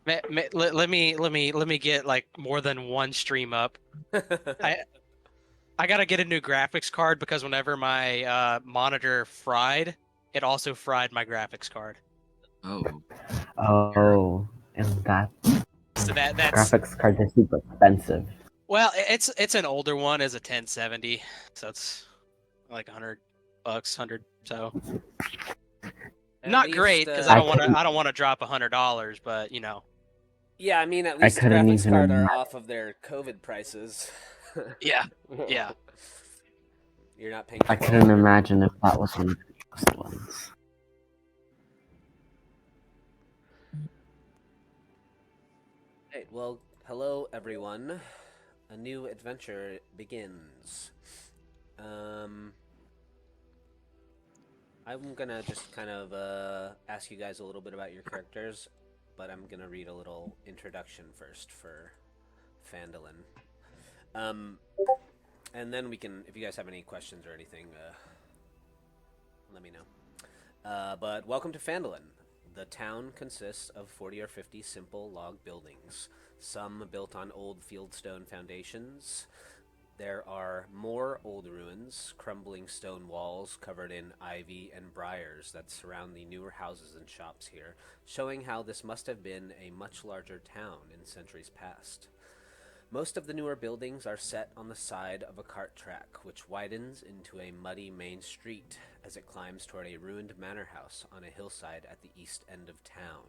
Let me get like more than one stream up. I I gotta get a new graphics card because whenever my monitor fried, it also fried my graphics card. Oh, Oh, and that So that's graphics cards are super expensive. well, it's an older one, as a 1070, so it's like $100, 100. So At not great least, because I couldn't, I don't want to drop $100, but you know, yeah, I mean, at I least the couldn't graphics even card are imagine. off of their COVID prices. yeah, yeah. You're not paying I for couldn't labor. imagine if that was one of the cheapest ones. Right, well, hello everyone. A new adventure begins. Um, I'm gonna just kind of ask you guys a little bit about your characters, but I'm gonna read a little introduction first for Phandalin. Um, and then we can, if you guys have any questions or anything, let me know. But welcome to Phandalin. The town consists of 40 or 50 simple log buildings, some built on old fieldstone foundations. There are more old ruins, crumbling stone walls covered in ivy and briars that surround the newer houses and shops here, showing how this must have been a much larger town in centuries past. Most of the newer buildings are set on the side of a cart track, which widens into a muddy main street as it climbs toward a ruined manor house on a hillside at the east end of town.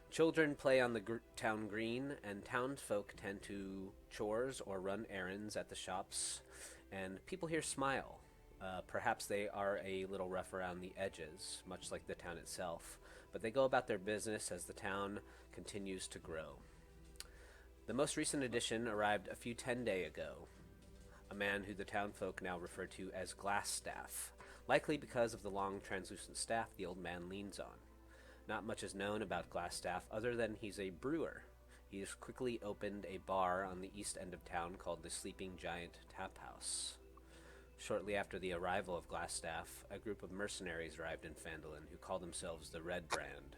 Children play on the town green, and townsfolk tend to chores or run errands at the shops, and people here smile. Perhaps they are a little rough around the edges, much like the town itself, but they go about their business as the town continues to grow. The most recent addition arrived a few 10 days ago, a man who the townfolk now refer to as Glassstaff, likely because of the long translucent staff the old man leans on. Not much is known about Glassstaff other than he's a brewer. He has quickly opened a bar on the east end of town called the Sleeping Giant Tap House. Shortly after the arrival of Glassstaff, a group of mercenaries arrived in Phandalin who call themselves the Red Brand.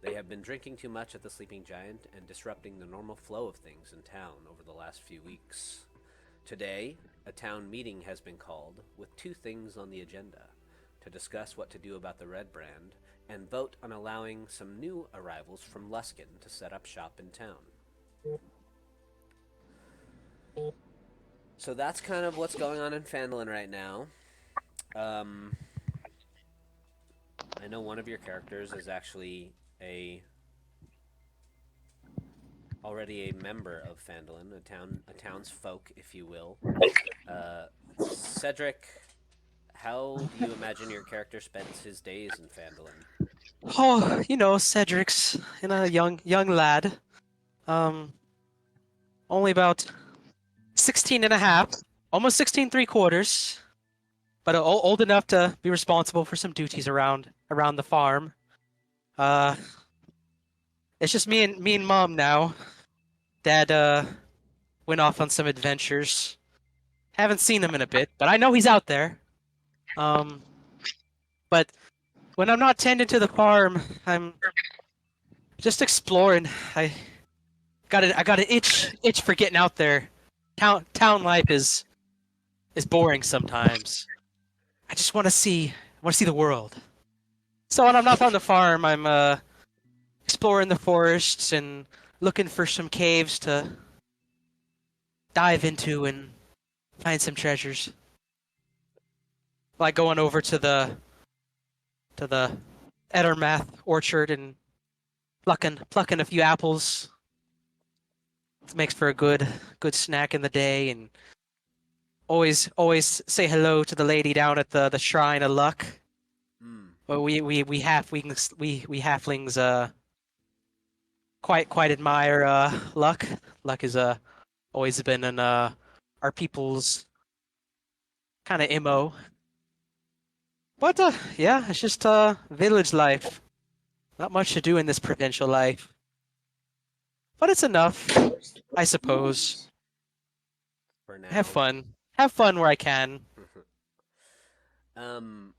They have been drinking too much at the Sleeping Giant and disrupting the normal flow of things in town over the last few weeks. Today, a town meeting has been called with two things on the agenda: to discuss what to do about the Red Brand and vote on allowing some new arrivals from Luskin to set up shop in town. So that's kind of what's going on in Phandalin right now. Um, I know one of your characters is actually a already a member of Phandalin, a townsfolk, if you will. Cedric, how do you imagine your character spends his days in Phandalin? Oh, Cedric's a young lad. Um, only about 16 and a half, almost 16 3/4, but old enough to be responsible for some duties around the farm. Uh, it's just me and mom now. Dad went off on some adventures. Haven't seen him in a bit, but I know he's out there. Um, but when I'm not tending to the farm, I'm just exploring. I got an itch for getting out there. Town life is boring sometimes. I just want to see the world. So when I'm not on the farm, I'm exploring the forests and looking for some caves to dive into and find some treasures. Like going over to the Edermath orchard and plucking a few apples. It makes for a good snack in the day, and always say hello to the lady down at the shrine of luck. Hmm. Well, we halflings quite admire luck. Luck is always been in our people's kind of mo. But yeah, it's just village life. Not much to do in this provincial life, but it's enough, I suppose. For Have now. fun. Have fun where I can. um,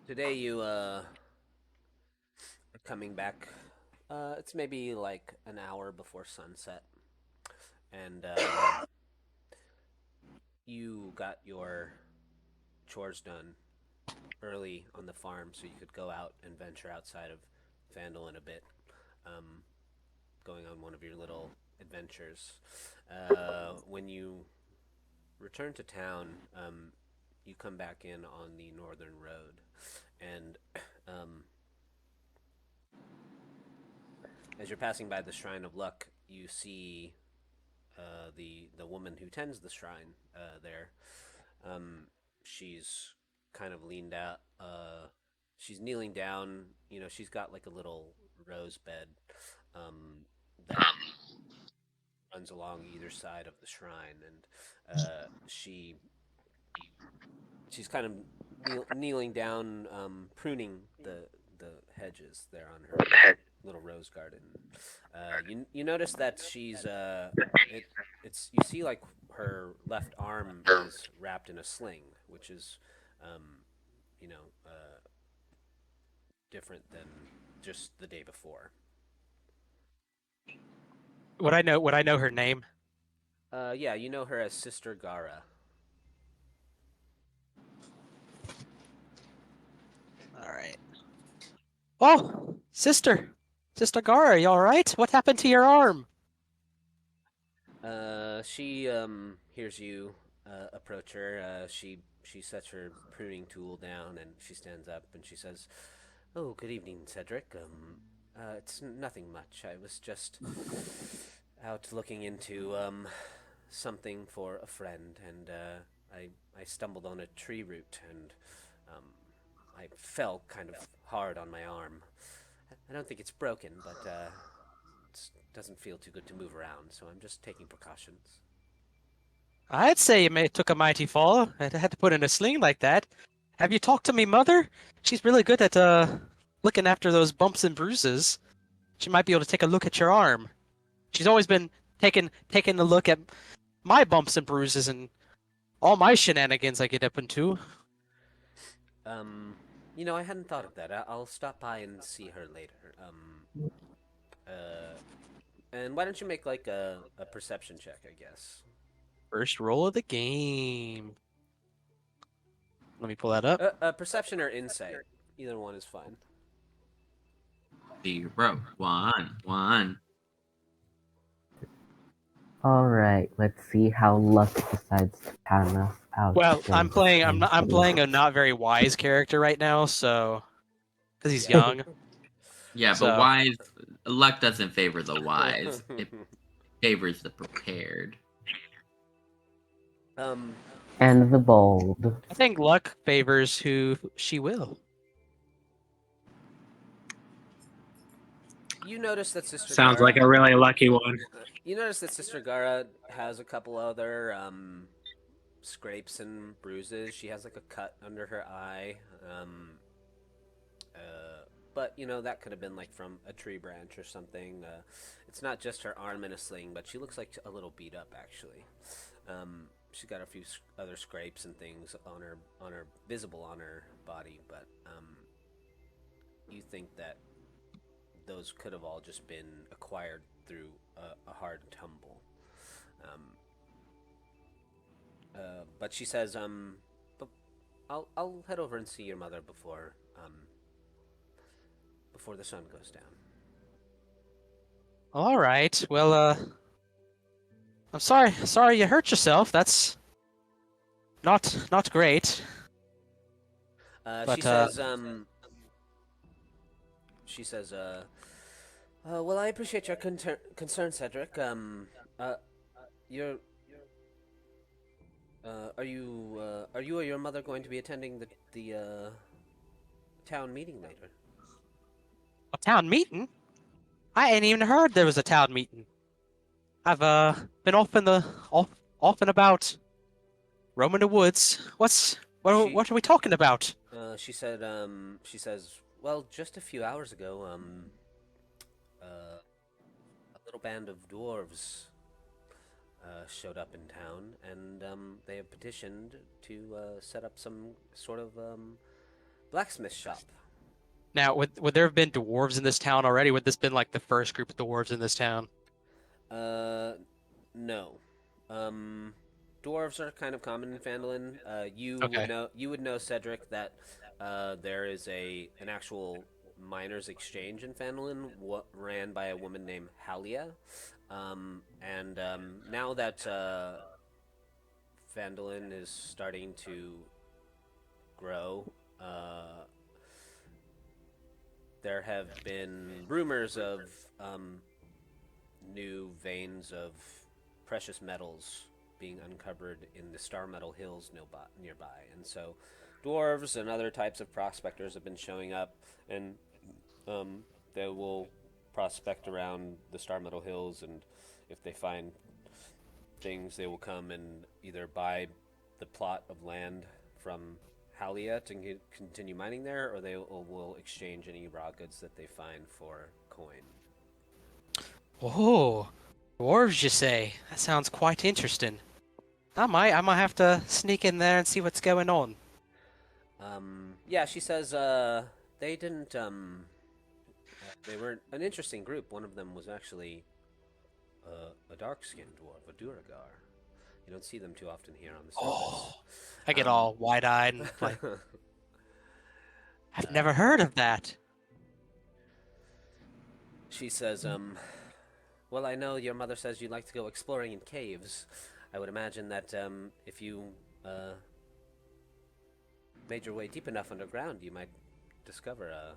Today you are coming back. It's maybe like an hour before sunset, and you got your chores done early on the farm, so you could go out and venture outside of Phandalin a bit, um, going on one of your little adventures. When you return to town, you come back in on the northern road, and um, as you're passing by the Shrine of Luck, you see the woman who tends the shrine there. Um, she's kind of leaned out. She's kneeling down. You know, she's got like a little rose bed that runs along either side of the shrine, and she's kind of kneeling down, pruning the hedges there on her little rose garden. You notice that she's it's you see like her left arm is wrapped in a sling, which is um, you know different than just the day before. Would I know her name? Yeah, you know her as Sister Gara. All right. Oh, Sister Gara, you all right? What happened to your arm? She hears you approach her. She sets her pruning tool down and she stands up and she says, "Oh, good evening, Cedric. It's nothing much. I was just out looking into something for a friend, and I stumbled on a tree root and um, I fell kind of hard on my arm. I don't think it's broken, but it doesn't feel too good to move around, so I'm just taking precautions." I'd say you may took a mighty fall. I had to put in a sling like that. Have you talked to me mother? She's really good at looking after those bumps and bruises. She might be able to take a look at your arm. She's always been taking a look at my bumps and bruises and all my shenanigans I get up into. Um, I hadn't thought of that. I'll stop by and see her later. Uh, and why don't you make like a perception check, I guess? First roll of the game. Let me pull that up. Perception or insight. Either one is fine. 0, 1, 1. Alright, let's see how Luck decides to pan us out. Well, during this I'm playing a game. not very wise character right now, so because he's young. Yeah, So- but wise luck doesn't favor the wise. It favors the prepared. And the bold. I think luck favors who she will. You notice that Sister Sounds Gara, like a really lucky one. You notice that Sister Gara has a couple other scrapes and bruises. She has like a cut under her eye. But that could have been like from a tree branch or something. It's not just her arm in a sling, but she looks like a little beat up actually. She's got a few other scrapes and things on her visible on her body, but you think that those could have all just been acquired through a hard tumble. But she says, but I'll head over and see your mother before the sun goes down. All right. Well, I'm sorry you hurt yourself. That's not great. But, she says, well, I appreciate your concern, Cedric. You're, are you or your mother going to be attending the town meeting later? A town meeting? I ain't even heard there was a town meeting. I've been off and about, roaming the woods. What are we talking about? She says, well, just a few hours ago, a little band of dwarves showed up in town, and they have petitioned to set up some sort of Blacksmith shop. Now, would there have been dwarves in this town already? Would this been like the first group of dwarves in this town? Uh, no. Um, Dwarves are kind of common in Phandalin. Okay. You would know Cedric that there is an actual miners exchange in Phandalin, ran by a woman named Halia. And now that Phandalin is starting to grow, uh, there have been rumors of um, new veins of precious metals being uncovered in the Star Metal Hills nearby. And so dwarves and other types of prospectors have been showing up, and they will prospect around the Star Metal Hills, and if they find things, they will come and either buy the plot of land from Halia to continue mining there, or they will exchange any raw goods that they find for coin. Oh, dwarves, you say? That sounds quite interesting. I might have to sneak in there and see what's going on. Yeah, she says they didn't. They were an interesting group. One of them was actually a dark-skinned dwarf, a Duragar. You don't see them too often here on the surface. Oh, I get Um, all wide-eyed and like, uh, I've never heard of that. she says, well, I know your mother says you like to go exploring in caves. I would imagine that if you made your way deep enough underground, you might discover a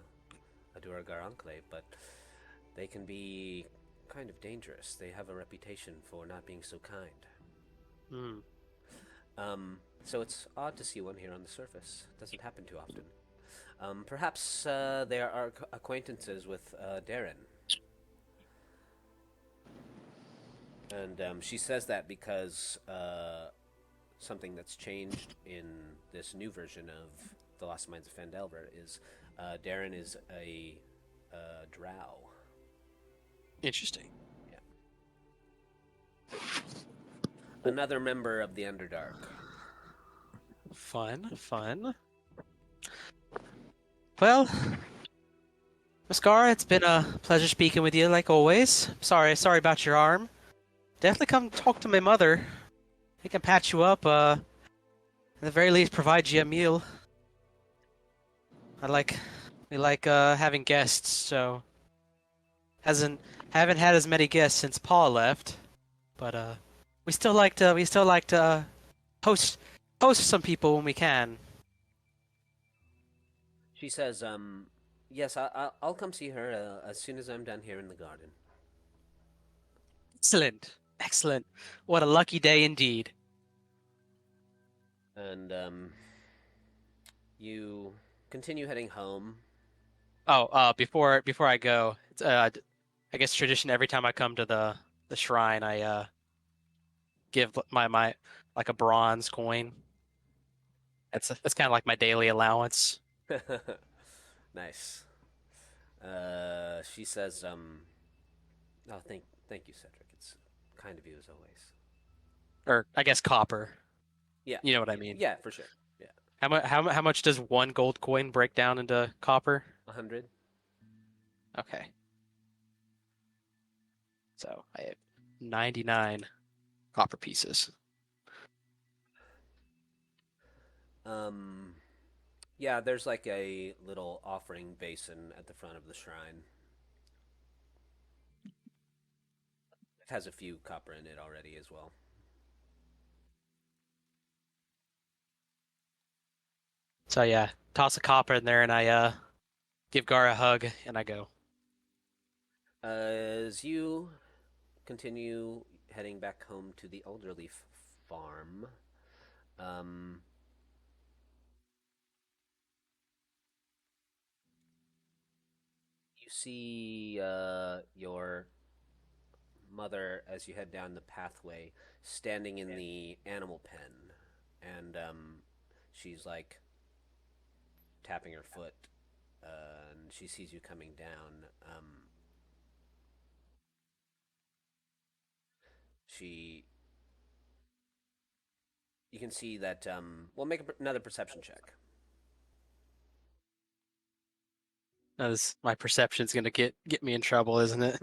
Duragar enclave, but they can be kind of dangerous. They have a reputation for not being so kind. Hmm. So it's odd to see one here on the surface. It doesn't happen too often. Perhaps they are acquaintances with Darren. And she says that because something that's changed in this new version of The Lost Mines of Phandelver is Darren is a drow. Interesting. Yeah. Another member of the Underdark. Fun, fun. Well, Mascara, it's been a pleasure speaking with you, like always. Sorry about your arm. Definitely come talk to my mother. We can patch you up, at the very least provide you a meal. I like we like having guests, so hasn't haven't had as many guests since Paul left, but we still like to host some people when we can. She says, yes, I'll come see her as soon as I'm done here in the garden. Excellent. Excellent. What a lucky day indeed. And you continue heading home. Oh, before I go, it's, I guess tradition every time I come to the shrine, I give my like a bronze coin. That's kind of like my daily allowance. Nice. She says, oh, thank you, Cedric. It's kind of you as always. Or I guess copper. Yeah, You know what I mean. yeah, for sure. Yeah, How much does one gold coin break down into copper? 100. Okay. So I have 99 copper pieces. Um, yeah, there's like a little offering basin at the front of the shrine. It has a few copper in it already as well. So yeah, toss a copper in there and I give Gar a hug and I go. As you continue heading back home to the Elderleaf farm, um, you see your mother as you head down the pathway, standing in the animal pen, and she's like tapping her foot, and she sees you coming down. She, you can see that. Well, make another perception check. As my perception's gonna get me in trouble, isn't it?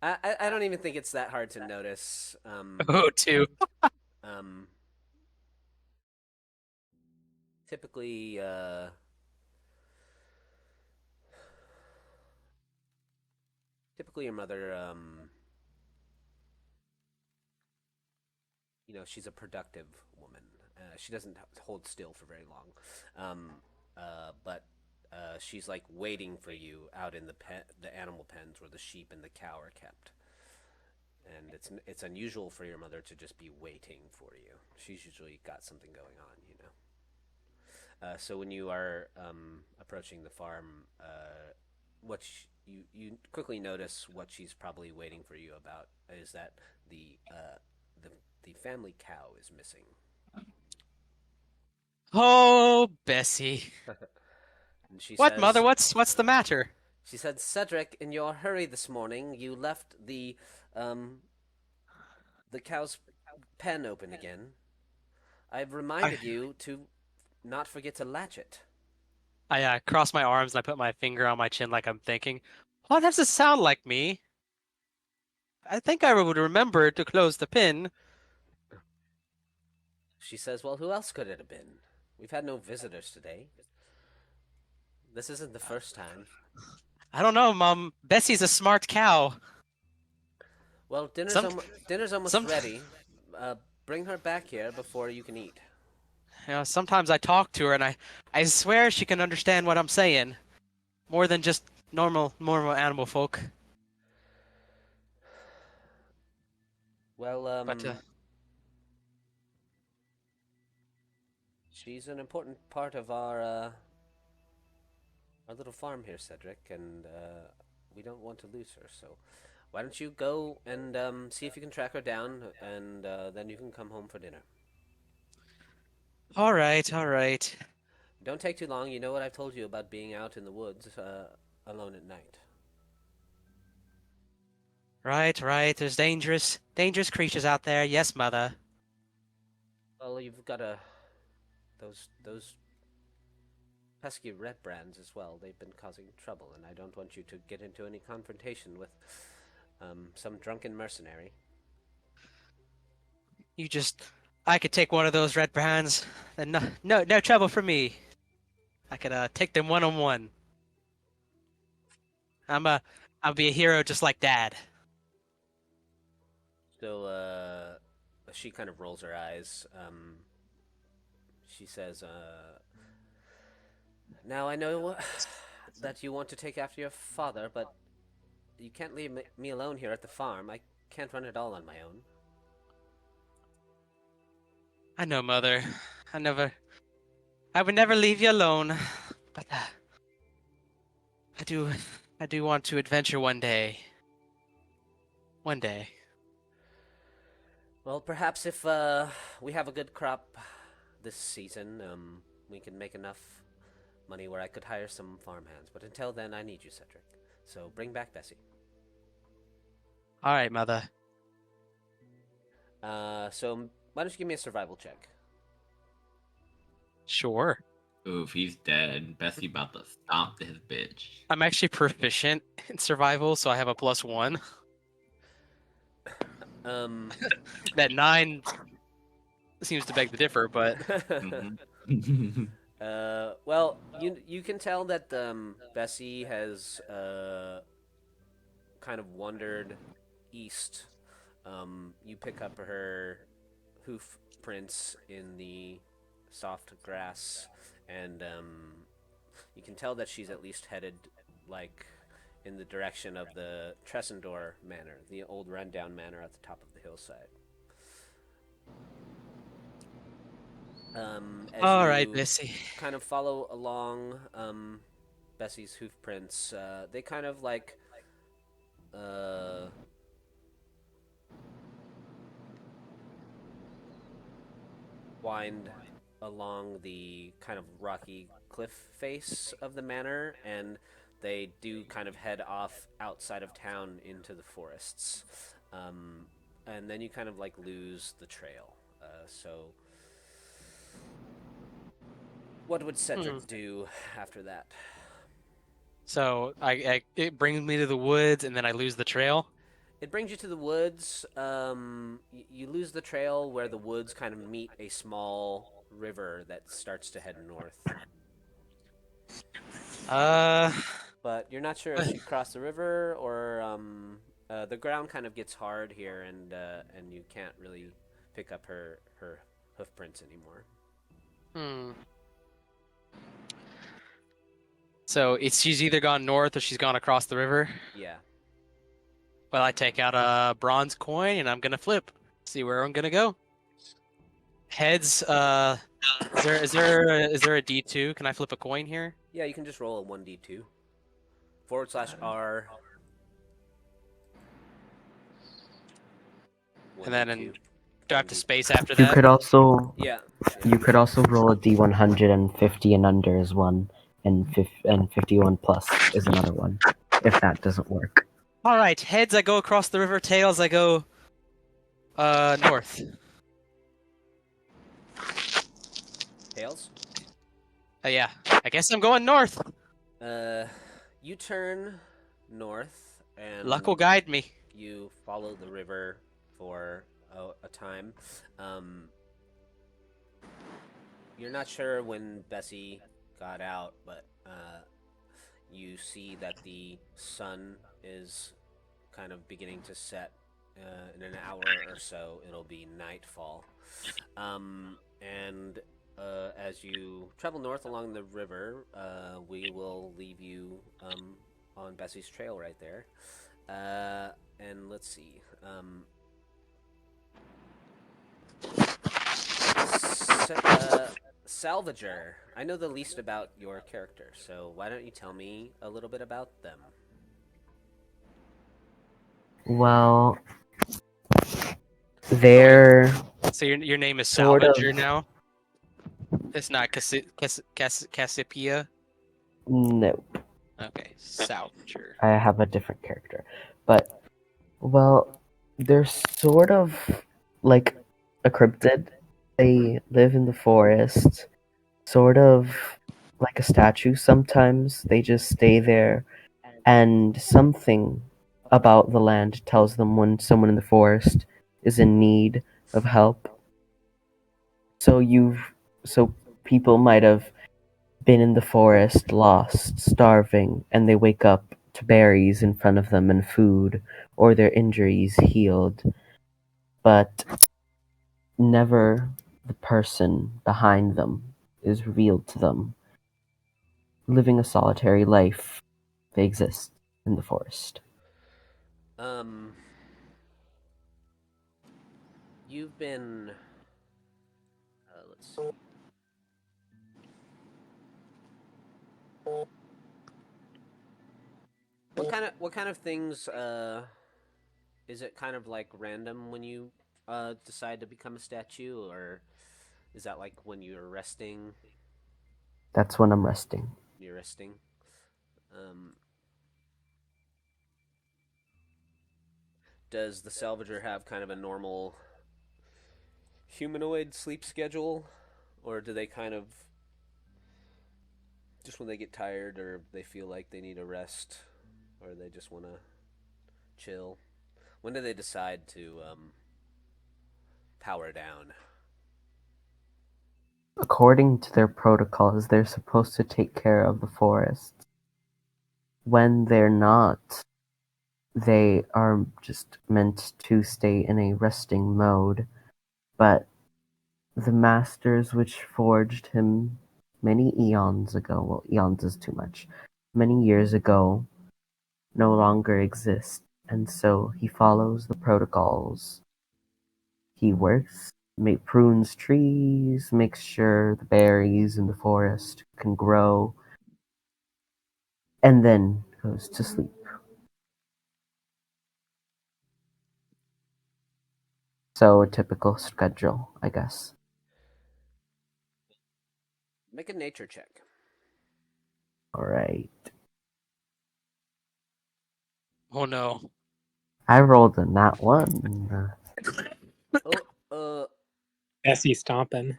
I don't even think it's that hard to notice. Oh, two. Um, typically, typically your mother, she's a productive woman. She doesn't hold still for very long, but she's like waiting for you out in the animal pens where the sheep and the cow are kept. And it's unusual for your mother to just be waiting for you. She's usually got something going on. So when you are approaching the farm, you quickly notice what she's probably waiting for you about is that the family cow is missing. Oh, Bessie. And she What, mother? says, What's the matter? she said, Cedric, in your hurry this morning, you left um, the cow's pen open again. I've I reminded you to not forget to latch it. I cross my arms and I put my finger on my chin like I'm thinking, what does it sound like me? I think I would remember to close the pin. She says, well, who else could it have been? We've had no visitors today. This isn't the first time. I don't know, Mom. Bessie's a smart cow. Well, Some dinner's almost some ready. Bring her back here before you can eat. sometimes I talk to her and I swear she can understand what I'm saying. More than just normal animal folk. Well, But she's an important part of our little farm here, Cedric, and we don't want to lose her. So, why don't you go and see if you can track her down, and then you can come home for dinner. all right, all right. Don't take too long. You know what I've told you about being out in the woods alone at night. Right, right. There's dangerous creatures out there. Yes, mother. Well, you've got those pesky red brands as well. They've been causing trouble, and I don't want you to get into any confrontation with some drunken mercenary. I could take one of those red brands. Then no trouble for me. I could take them one on one. I'll be a hero just like Dad. So, she kind of rolls her eyes. She says, now I know that you want to take after your father, but you can't leave me alone here at the farm. I can't run it all on my own. I know, mother. I would never leave you alone. But I do want to adventure one day. One day. Well, perhaps if we have a good crop this season, we can make enough money where I could hire some farmhands. But until then, I need you, Cedric. So bring back Bessie. All right, mother. So why don't you give me a survival check? Sure. Oof, he's dead. Bessie about to stomp this bitch. I'm actually proficient in survival, so I have a +1. That 9 seems to beg the differ, but Mhm. Well, you can tell that Bessie has kind of wandered east. You pick up her hoof prints in the soft grass, and you can tell that she's at least headed like in the direction of the Tressendor Manor, the old rundown manor at the top of the hillside. As all right, you Bessie. kind of follow along Bessie's hoof prints, they kind of like wind along the kind of rocky cliff face of the manor, and they do kind of head off outside of town into the forests. And then you kind of like lose the trail. So, what would Cedric do after that? So it brings me to the woods, and then I lose the trail. It brings you to the woods. You lose the trail where the woods kind of meet a small river that starts to head north. Uh, But you're not sure if she crossed the river or the ground kind of gets hard here, and you can't really pick up her hoof prints anymore. hmm. So she's either gone north or she's gone across the river. Yeah. Well, I take out a bronze coin and I'm gonna flip. See where I'm gonna go. Heads. Is there a D2? Can I flip a coin here? Yeah, you can just roll a 1d2 /R And then 1d2. do I have to space after You that? could also Yeah. you could also roll a D100 and 50 and under is one, and 51 plus is another one. If that doesn't work. All right. Heads, I go across the river. Tails, I go north. Tails. Yeah. I guess I'm going north. You turn north and Luck will guide me. you follow the river for a time. Um, you're not sure when Bessie got out, but you see that the sun is kind of beginning to set. In an hour or so, it'll be nightfall. And as you travel north along the river, we will leave you on Bessie's trail right there. And let's see. Salvager. I know the least about your character, so why don't you tell me a little bit about them? Well, they're So your name is sort of Salvager now. It's not Cassiopeia. no. Okay, Salvager. I have a different character, but well, they're sort of like a cryptid. They live in the forest, sort of like a statue. Sometimes they just stay there, and something about the land tells them when someone in the forest is in need of help. So people might have been in the forest, lost, starving, and they wake up to berries in front of them and food, or their injuries healed, but never the person behind them is revealed to them. Living a solitary life, they exist in the forest. Um, you've been. Let's see. What kind of things is it kind of like random when you decide to become a statue, or is that like when you're resting? That's when I'm resting. You're resting. Um, does the Salvager have kind of a normal humanoid sleep schedule, or do they kind of just when they get tired or they feel like they need a rest, or they just want to chill? When do they decide to power down? According to their protocols, they're supposed to take care of the forest. When they're not, they are just meant to stay in a resting mode. But the masters which forged him many eons ago, well, eons is too much, many years ago, no longer exist, and so he follows the protocols. He works, prunes trees, makes sure the berries in the forest can grow, and then goes to sleep. So a typical schedule, I guess. Make a nature check. Alright. Oh no. I rolled a nat one. Oh, Bessie stomping.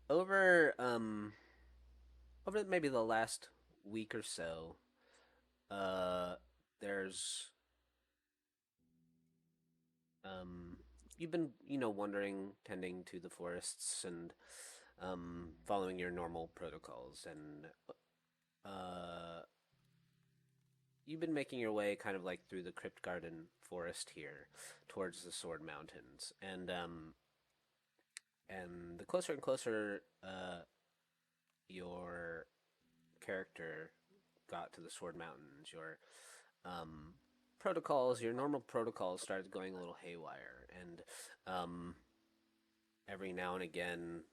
over over maybe the last week or so, there's you've been wandering, tending to the forests, and following your normal protocols, and you've been making your way kind of like through the Crypt Garden forest here towards the Sword Mountains, and the closer and closer your character got to the Sword Mountains, um, your normal protocols started going a little haywire, and every now and again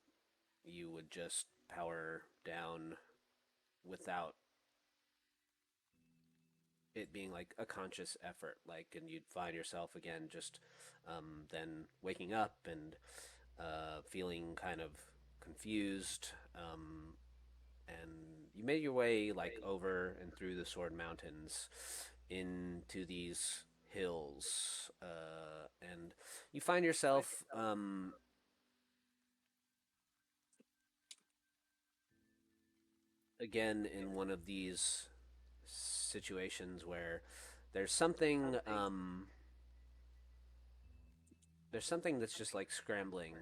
you would just power down without it being like a conscious effort, and you'd find yourself again just then waking up and feeling kind of confused, and you made your way over and through the Sword Mountains into these hills, and you find yourself again in one of these situations where there's something that's just like scrambling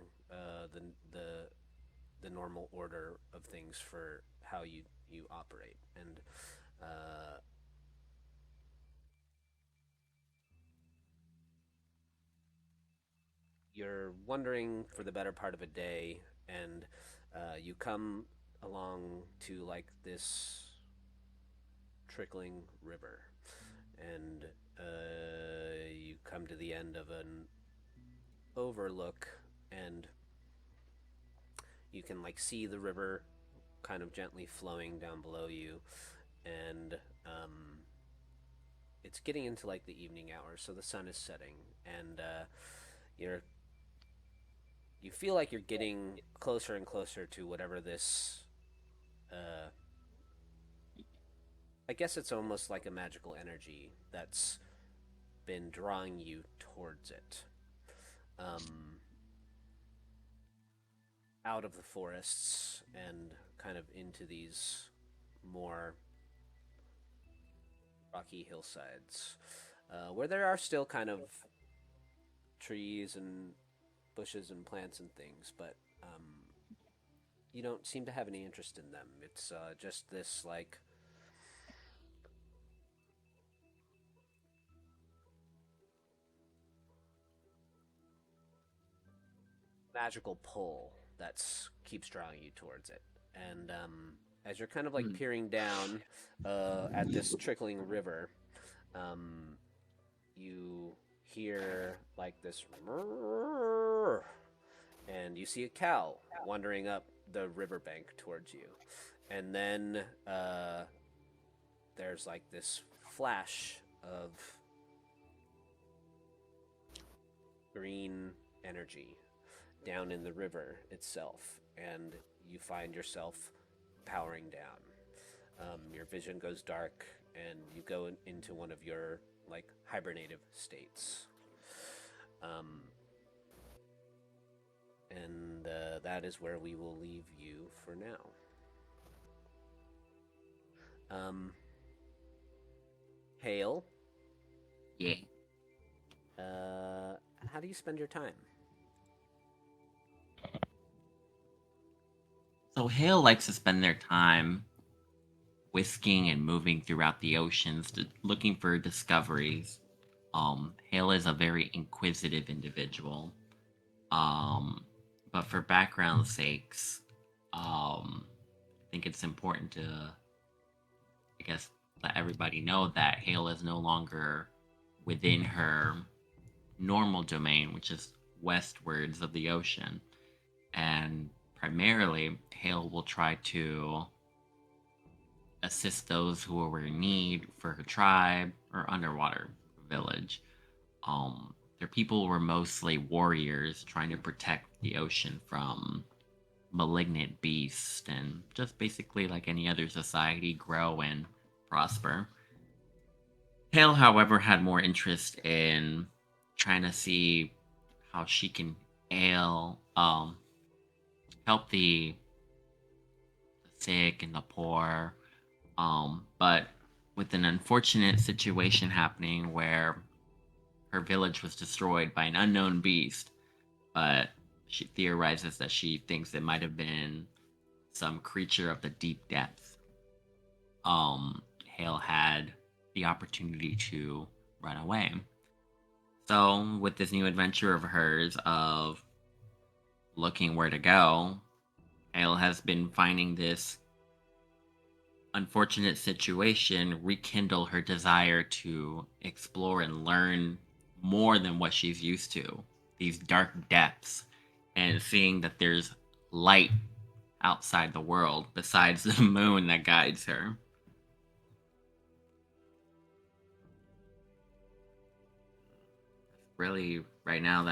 the normal order of things for how you operate, and you're wandering for the better part of a day, and you come along to this trickling river, and you come to the end of an overlook, and you can see the river kind of gently flowing down below you, and it's getting into the evening hours, so the sun is setting, and you feel like you're getting closer and closer to whatever this I guess it's almost like a magical energy that's been drawing you towards it, out of the forests and kind of into these more rocky hillsides, where there are still kind of trees and bushes and plants and things, but you don't seem to have any interest in them. It's just this magical pull that's keeps drawing you towards it. And as you're kind of peering down at this trickling river, you hear this and you see a cow wandering up the riverbank towards you, and then there's this flash of green energy down in the river itself, and you find yourself powering down. Your vision goes dark, and you go into one of your hibernative states. And that is where we will leave you for now. Hale. Yeah. How do you spend your time? So Hale likes to spend their time whisking and moving throughout the oceans, looking for discoveries. Hale is a very inquisitive individual. But for background sakes, I think it's important to, I guess, let everybody know that Hale is no longer within her normal domain, which is westwards of the ocean. And primarily, Hale will try to assist those who are in need for her tribe or underwater village. Their people were mostly warriors trying to protect the ocean from malignant beasts and just basically like any other society grow and prosper. Hale, however, had more interest in trying to see how she can help the sick and the poor, But with an unfortunate situation happening where her village was destroyed by an unknown beast, but she theorizes that she thinks it might have been some creature of the deep depths. Hale had the opportunity to run away. So, with this new adventure of hers of looking where to go, Hale has been finding this unfortunate situation rekindle her desire to explore and learn more than what she's used to, these dark depths, and seeing that there's light outside the world besides the moon that guides her. Really, right now,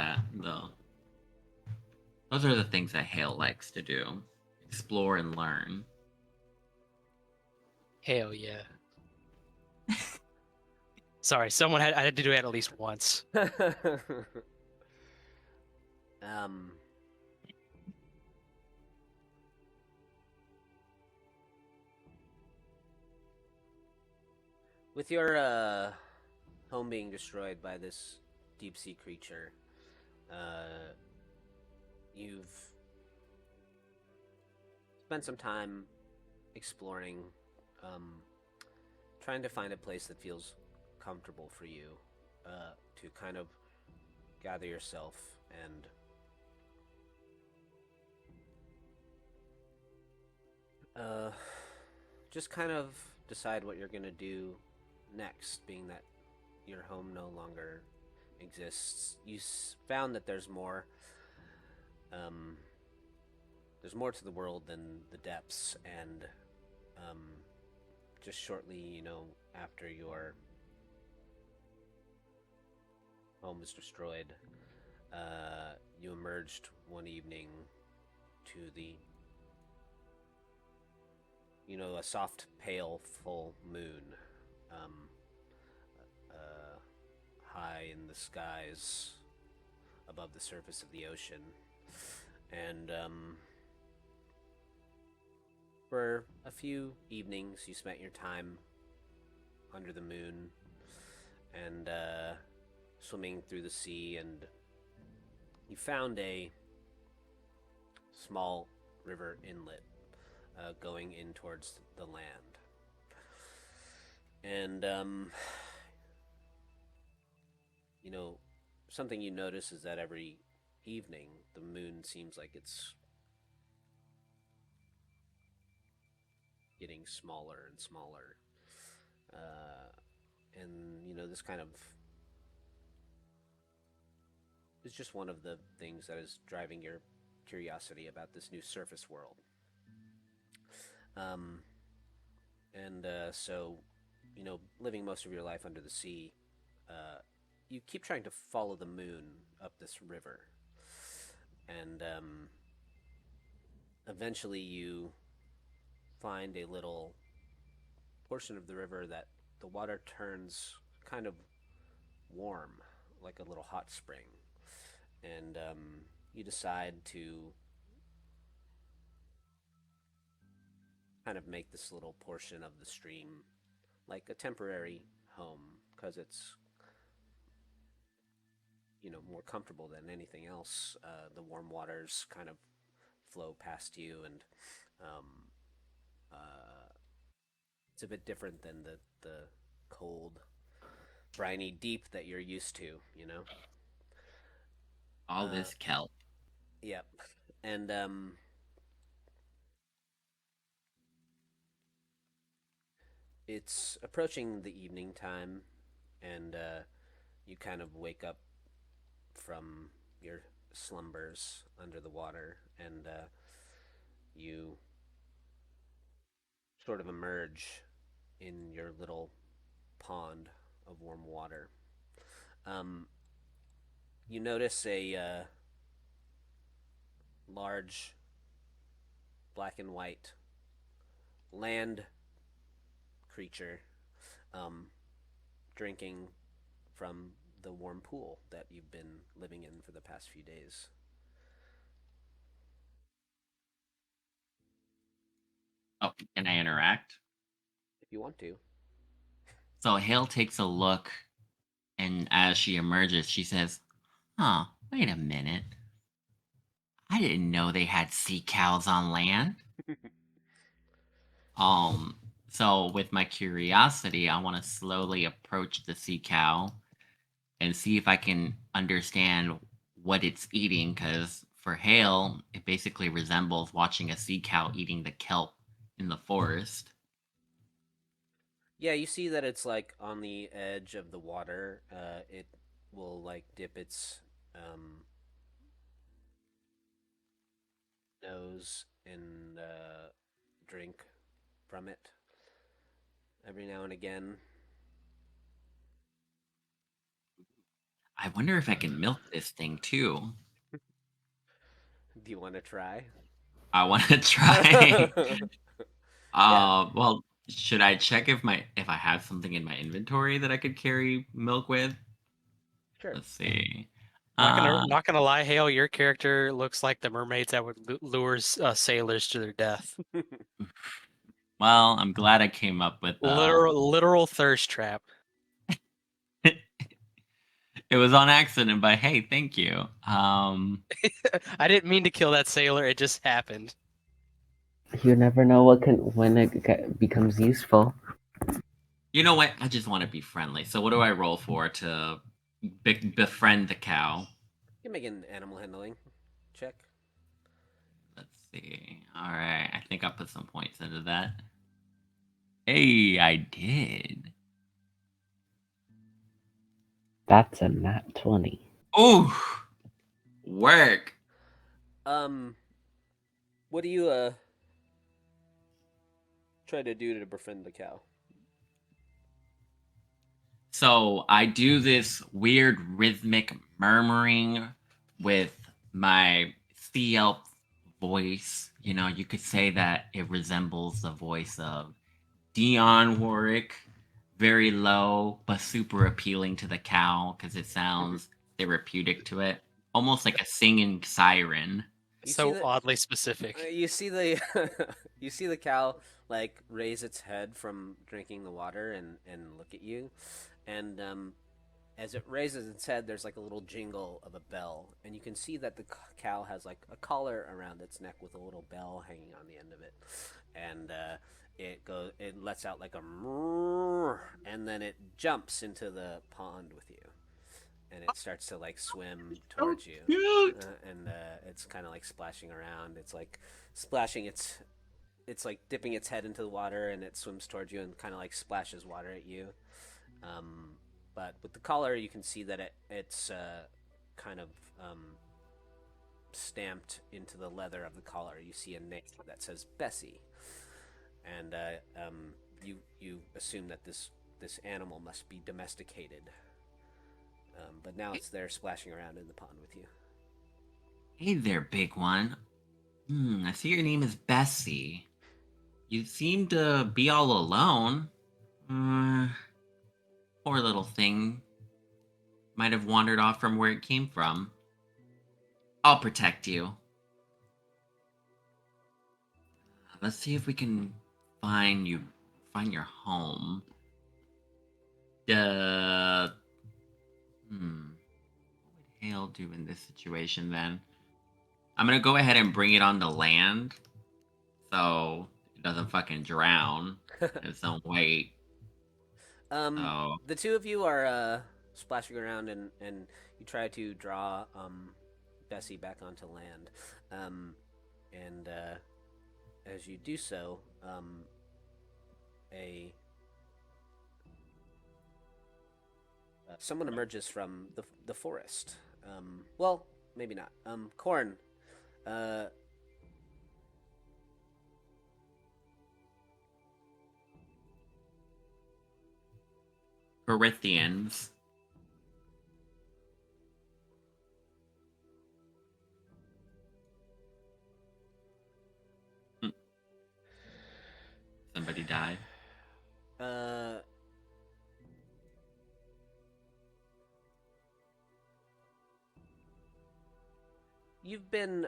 those are the things that Hale likes to do: explore and learn. Hell yeah. Sorry, I had to do it at least once. um, with your home being destroyed by this deep sea creature, you've spent some time exploring, trying to find a place that feels comfortable for you, to kind of gather yourself and just kind of decide what you're gonna do next, being that your home no longer exists. You found that there's more to the world than the depths, and just shortly, after your home was destroyed, you emerged one evening to a soft, pale, full moon, high in the skies above the surface of the ocean. And for a few evenings, you spent your time under the moon and swimming through the sea, and you found a small river inlet going in towards the land. And, something you notice is that every evening the moon seems like it's getting smaller and smaller. And, this kind of is just one of the things that is driving your curiosity about this new surface world. So, living most of your life under the sea, you keep trying to follow the moon up this river. And eventually you find a little portion of the river that the water turns kind of warm, like a little hot spring. And you decide to kind of make this little portion of the stream like a temporary home, because it's more comfortable than anything else. The warm waters kind of flow past you, and uh, it's a bit different than the cold, briny deep that you're used to. All Uh, this kelp. yep. And it's approaching the evening time, and you kind of wake up from your slumbers under the water, and you sort of emerge in your little pond of warm water. Um, you notice a large black and white land creature um, drinking from the warm pool that you've been living in for the past few days. Oh, can I interact? you want to. So Hale takes a look, and as she emerges, she says, "Huh, wait a minute. I didn't know they had sea cows on land." Um, so with my curiosity, I want to slowly approach the sea cow and see if I can understand what it's eating, because for Hale, it basically resembles watching a sea cow eating the kelp in the forest. Yeah, you see that it's like on the edge of the water. It will like dip its nose and drink from it every now and again. I wonder if I can milk this thing too. Do you want to try? I want to try. Yeah, Well, should I check if I have something in my inventory that I could carry milk with? sure. Let's see. Not gonna Uh, not gonna lie, Hale, your character looks like the mermaids that would lure sailors to their death. well, I'm glad I came up with Literal thirst trap. it was on accident, but hey, thank you. I didn't mean to kill that sailor, it just happened. You never know when it becomes useful. You know what? I just want to be friendly. So what do I roll for to befriend the cow? You can make an animal handling check. Let's see. All right, I think I put some points into that. Hey, I did. That's a nat 20. Ooh, work. What do you try to do to befriend the cow? So I do this weird rhythmic murmuring with my sea elf voice. You know, you could say that it resembles the voice of Dion Warwick, very low but super appealing to the cow because it sounds therapeutic to it, almost like a singing siren. You see So the oddly specific. you see the you see the cow like raise its head from drinking the water and look at you, and as it raises its head, there's like a little jingle of a bell, and you can see that the cow has like a collar around its neck with a little bell hanging on the end of it, and it lets out like a mrrr, and then it jumps into the pond with you, and it starts to like swim towards you, Cute. and it's kind of like splashing around. It's like splashing it's like dipping its head into the water, and it swims towards you and kind of like splashes water at you. Um, but with the collar, you can see that it's kind of stamped into the leather of the collar. You see a name that says Bessie, and you assume that this animal must be domesticated. But now it's there splashing around in the pond with you. Hey there, big one. I see your name is Bessie. You seem to be all alone. Uh, Poor little thing. Might have wandered off from where it came from. I'll protect you. Let's see if we can find your home. What would Hale do in this situation then? I'm gonna go ahead and bring it on the land, so it doesn't fucking drown in its own weight. So The two of you are splashing around, and you try to draw Bessie back onto land. And as you do so, a someone emerges from the forest. Well, maybe not. Corn. Uh, Corinthians. Hmm, Somebody died. uh, you've been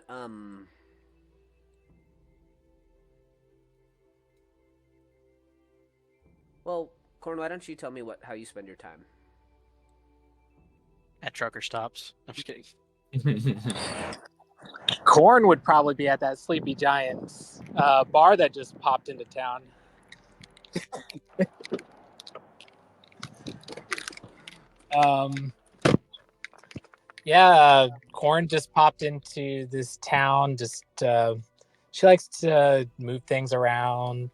Well, Corn, why don't you tell me how you spend your time? At trucker stops. I'm just kidding. Corn would probably be at that Sleepy Giants bar that just popped into town. um, yeah, Corn just popped into this town. Just she likes to move things around,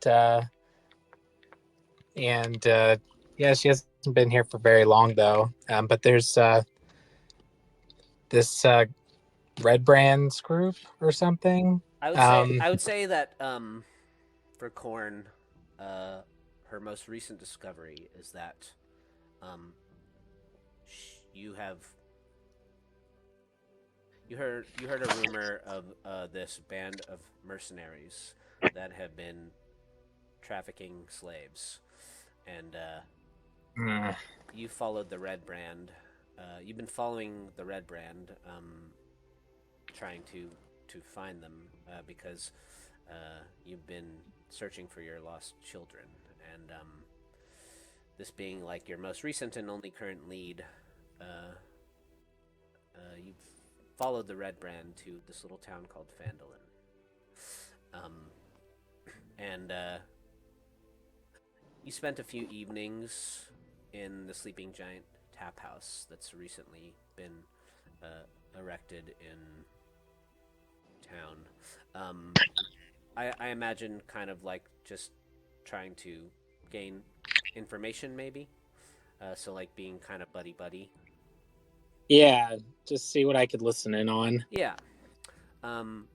and yeah, she hasn't been here for very long though. But there's this Red Brands group or something. I would say that for Corn, her most recent discovery is that um, you have you heard a rumor of this band of mercenaries that have been trafficking slaves, and Mm. you followed the Red Brand. You've been following the Red Brand, trying to find them because you've been searching for your lost children, and this being like your most recent and only current lead, you've followed the Red Brand to this little town called Phandalin. And you spent a few evenings in the Sleeping Giant tap house that's recently been erected in town. I imagine kind of like just trying to gain information, maybe. So like being kind of buddy buddy. Yeah, just see what I could listen in on. Yeah. Um,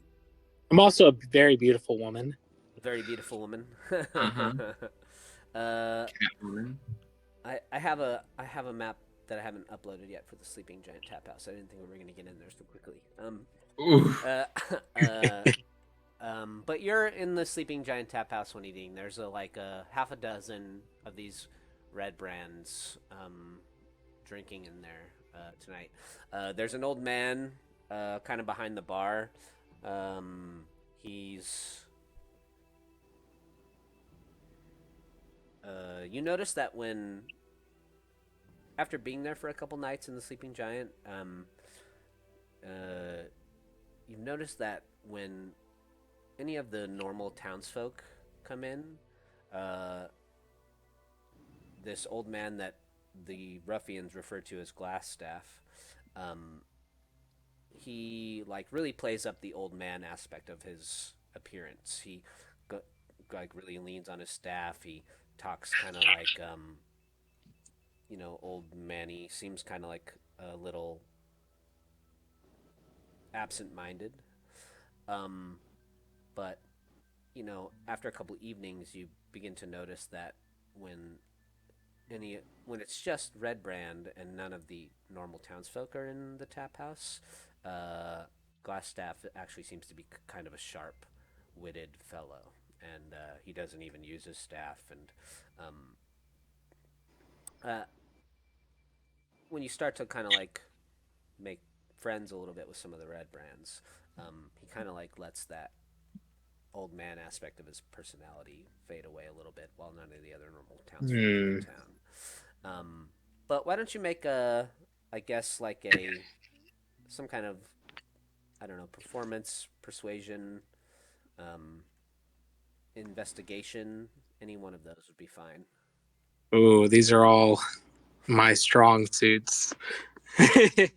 I'm also a very beautiful woman. very beautiful woman. Uh-huh. uh, Catwoman. I have a map that I haven't uploaded yet for the Sleeping Giant tap house. I didn't think we were gonna get in there so quickly. Ooh. But you're in the Sleeping Giant tap house one evening. There's a half a dozen of these Red Brands drinking in there tonight. There's an old man kind of behind the bar. He's you notice that when after being there for a couple nights in the Sleeping Giant, you've noticed that when any of the normal townsfolk come in, this old man that the ruffians refer to as Glassstaff, he like really plays up the old man aspect of his appearance. He like really leans on his staff. He talks kind of like old Manny. Seems kind of like a little absent-minded. But after a couple evenings, you begin to notice that when it's just Red Brand and none of the normal townsfolk are in the tap house, Glassstaff actually seems to be kind of a sharp-witted fellow, and he doesn't even use his staff. And when you start to kind of like make friends a little bit with some of the Red Brands, he kind of like lets that old man aspect of his personality fade away a little bit, while none of the other normal townsfolk are in town. But why don't you make I guess like some kind of, I don't know, performance, persuasion, investigation. Any one of those would be fine. Ooh, these are all my strong suits. I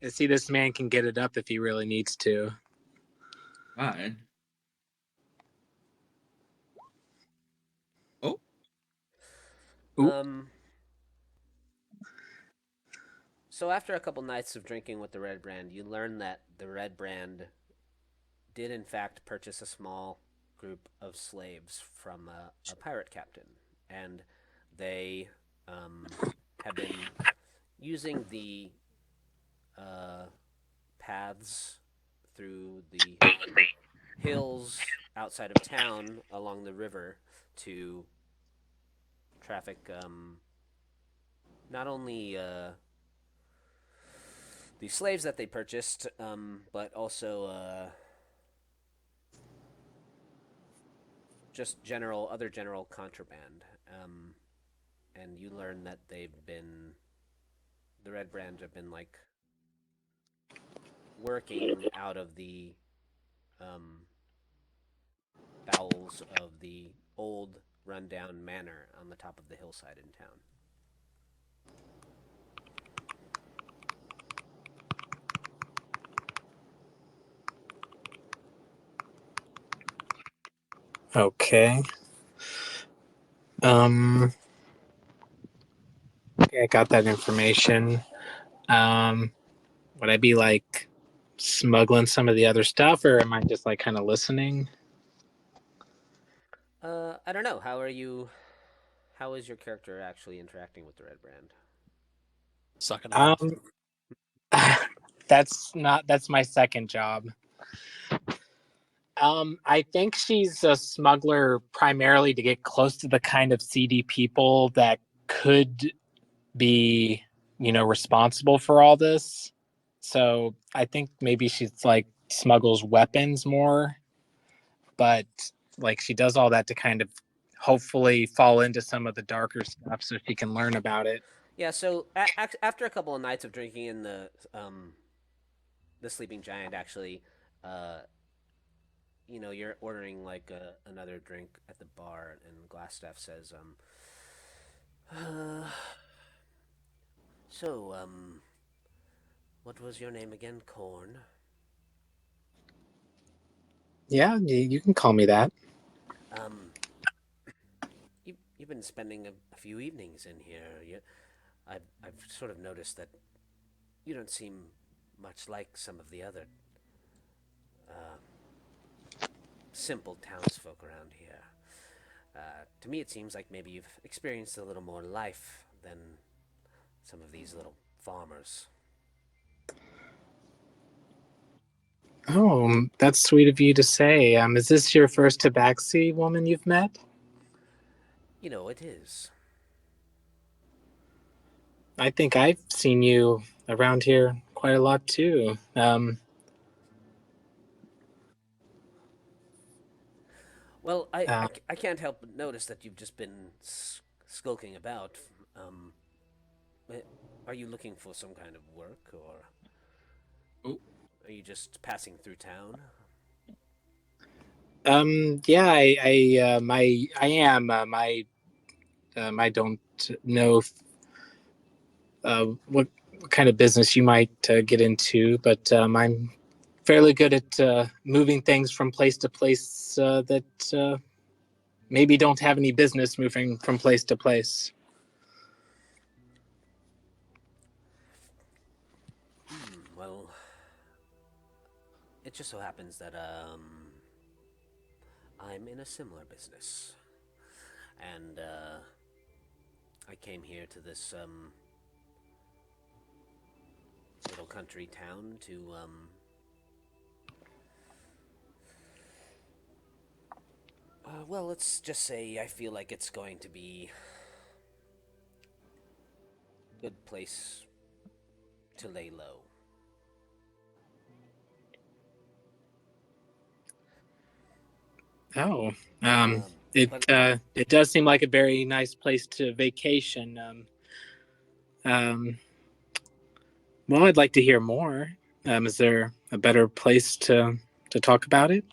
see this man can get it up if he really needs to. God. Oh. Ooh. So after a couple nights of drinking with the Red Brand, you learn that the Red Brand did in fact purchase a small group of slaves from a pirate captain, and they have been using the paths through the hills outside of town along the river to traffic not only the slaves that they purchased, but also just other general contraband. and you learn that the Red Brand have been like working out of the um, bowels of the old rundown manor on the top of the hillside in town. Okay. Okay, I got that information. Would I be like smuggling some of the other stuff, or am I just like kind of listening? I don't know. How are you? How is your character actually interacting with the Red Brand? Sucking it off. That's my second job. I think she's a smuggler primarily to get close to the kind of seedy people that could be, responsible for all this. So I think maybe she's like smuggles weapons more, but like she does all that to kind of hopefully fall into some of the darker stuff so she can learn about it. Yeah. So after a couple of nights of drinking in the Sleeping Giant, actually, uh, you're ordering like another drink at the bar, and Glassstaff says, so, what was your name again? Corn. Yeah, you can call me that. Um, you've been spending a few evenings in here. I've sort of noticed that you don't seem much like some of the other simple townsfolk around here. To me, it seems like maybe you've experienced a little more life than some of these little farmers. Oh, that's sweet of you to say. Is this your first tabaxi woman you've met? It is. I think I've seen you around here quite a lot too. Well, I, Uh, I, I can't help but notice that you've just been skulking about. Um, eh, are you looking for some kind of work, or Oh. are you just passing through town? yeah, I am. I don't know what kind of business you might get into, but I'm fairly good at moving things from place to place that maybe don't have any business moving from place to place. Well, it just so happens that I'm in a similar business, and I came here to this little country town to well, let's just say I feel like it's going to be a good place to lay low. Oh, But it does seem like a very nice place to vacation. Um, well, I'd like to hear more. Is there a better place to talk about it?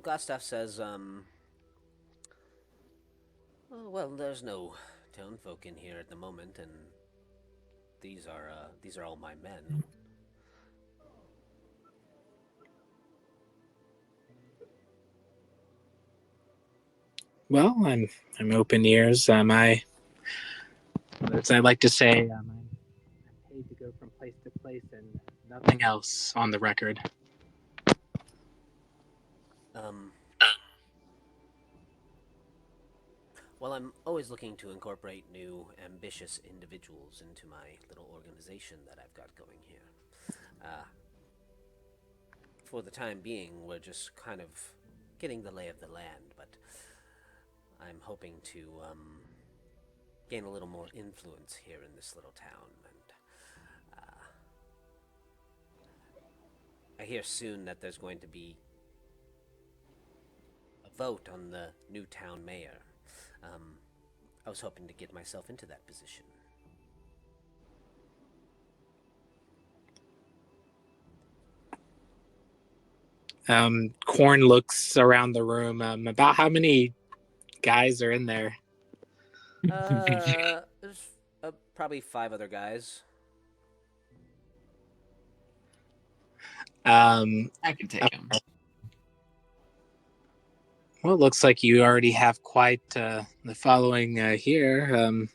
Glassstaff says, oh, well, there's no town folk in here at the moment, and these are all my men. Well, I'm open ears. As I like to say, I'm paid to go from place to place and nothing else on the record. Um, well, I'm always looking to incorporate new, ambitious individuals into my little organization that I've got going here. Uh, for the time being, we're just kind of getting the lay of the land, but I'm hoping to gain a little more influence here in this little town. And I hear soon that there's going to be a vote on the new town mayor. I was hoping to get myself into that position. Corn looks around the room. About how many guys are in there? There's probably 5 other guys. Um, I can take him. well, it looks like you already have quite the following here.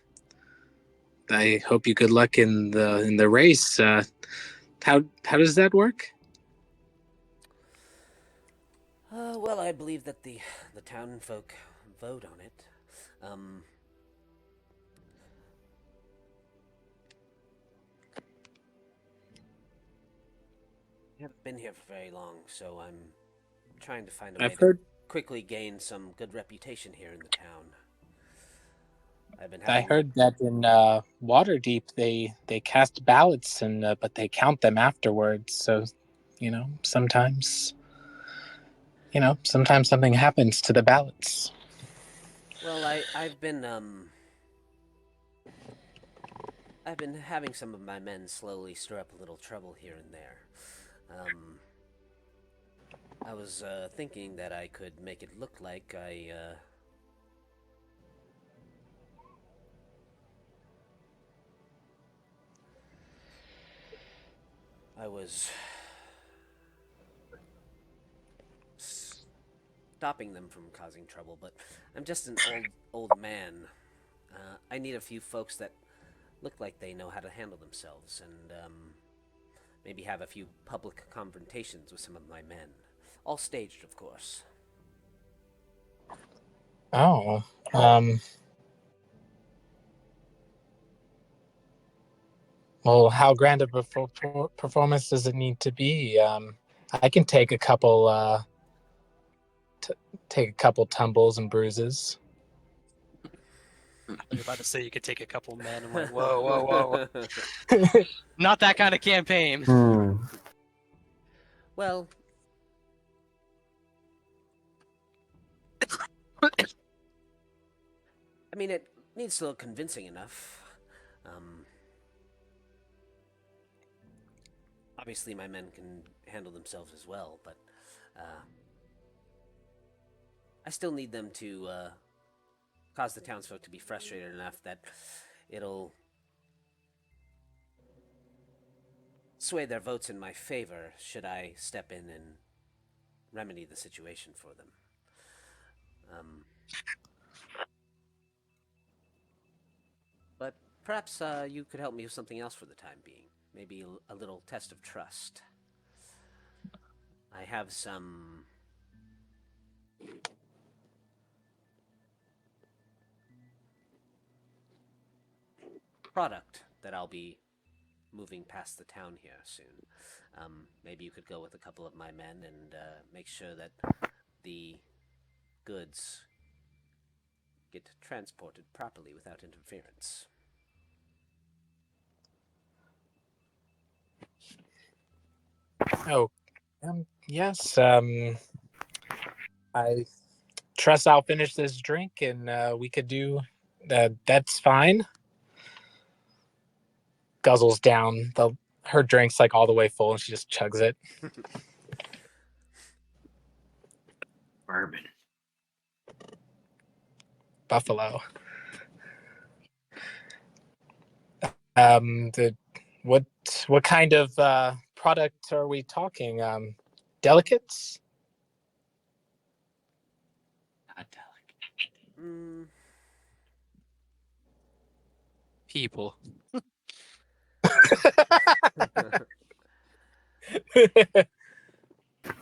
I hope you good luck in the race. How does that work? Well, I believe that the town folk vote on it. I haven't been here for very long, so I'm trying to find a way I've to heard quickly gain some good reputation here in the town. I've been I having heard that in Waterdeep they cast ballots and but they count them afterwards. So, sometimes sometimes something happens to the ballots. Well, I've been having some of my men slowly stir up a little trouble here and there. I was thinking that I could make it look like I was stopping them from causing trouble, but I'm just an old man. I need a few folks that look like they know how to handle themselves, and maybe have a few public confrontations with some of my men. All staged, of course. Oh, well, how grand a performance does it need to be? I can take a couple take a couple tumbles and bruises. You're about to say you could take a couple men. I'm like, whoa, whoa, whoa. Not that kind of campaign. Well, I mean, it needs to look convincing enough. Obviously, my men can handle themselves as well, but I still need them to cause the townsfolk to be frustrated enough that it'll sway their votes in my favor should I step in and remedy the situation for them. But perhaps you could help me with something else for the time being. Maybe a little test of trust. I have some product that I'll be moving past the town here soon. Maybe you could go with a couple of my men and make sure that the goods get transported properly without interference. Oh, yes. I trust I'll finish this drink and we could do that. That's fine. Guzzles down her drink's like all the way full and she just chugs it. Bourbon. Buffalo. What kind of product are we talking? Delicates? Not delicate. People.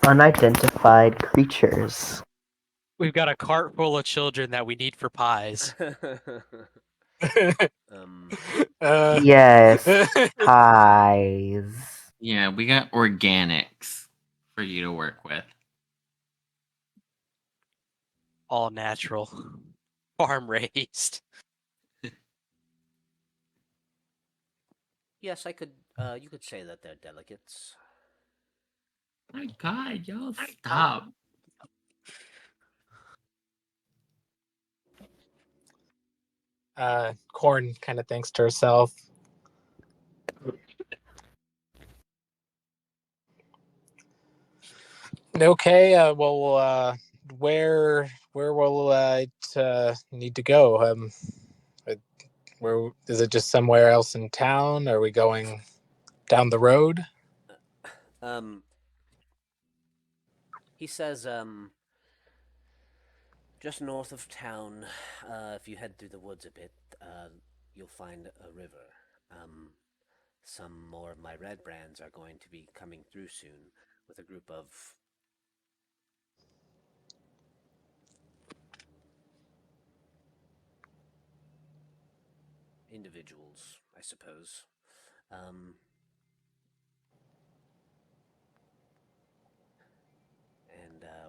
Unidentified creatures. We've got a cart full of children that we need for pies. Yes, pies. Yeah, we got organics for you to work with. All natural. Farm raised. Yes, I could. You could say that they're delicates. My God, y'all stop. Corn kind of thinks to herself. Okay, where will I need to go? Where is it? Just somewhere else in town? Are we going down the road? Um, he says, just north of town, if you head through the woods a bit, you'll find a river. Some more of my red brands are going to be coming through soon with a group of individuals, I suppose. And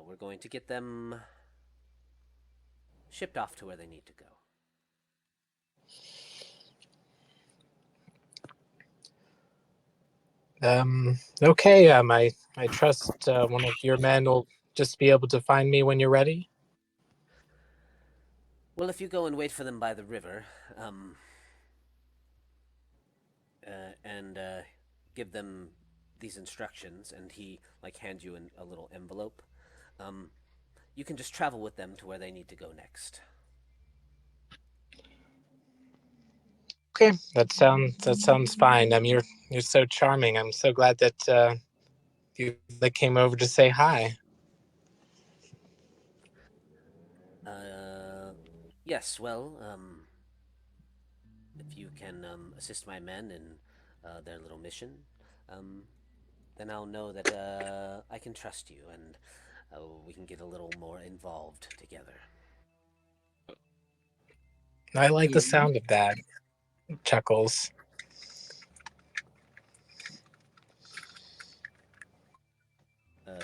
we're going to get them shipped off to where they need to go. Okay. I trust one of your men will just be able to find me when you're ready. Well, if you go and wait for them by the river, and give them these instructions, and he hands you a little envelope, you can just travel with them to where they need to go next. Okay, that sounds fine. You're so charming. I'm so glad that you came over to say hi. Yes, well, if you can assist my men in their little mission, then I'll know that I can trust you, and we can get a little more involved together. I like the sound of that. Chuckles.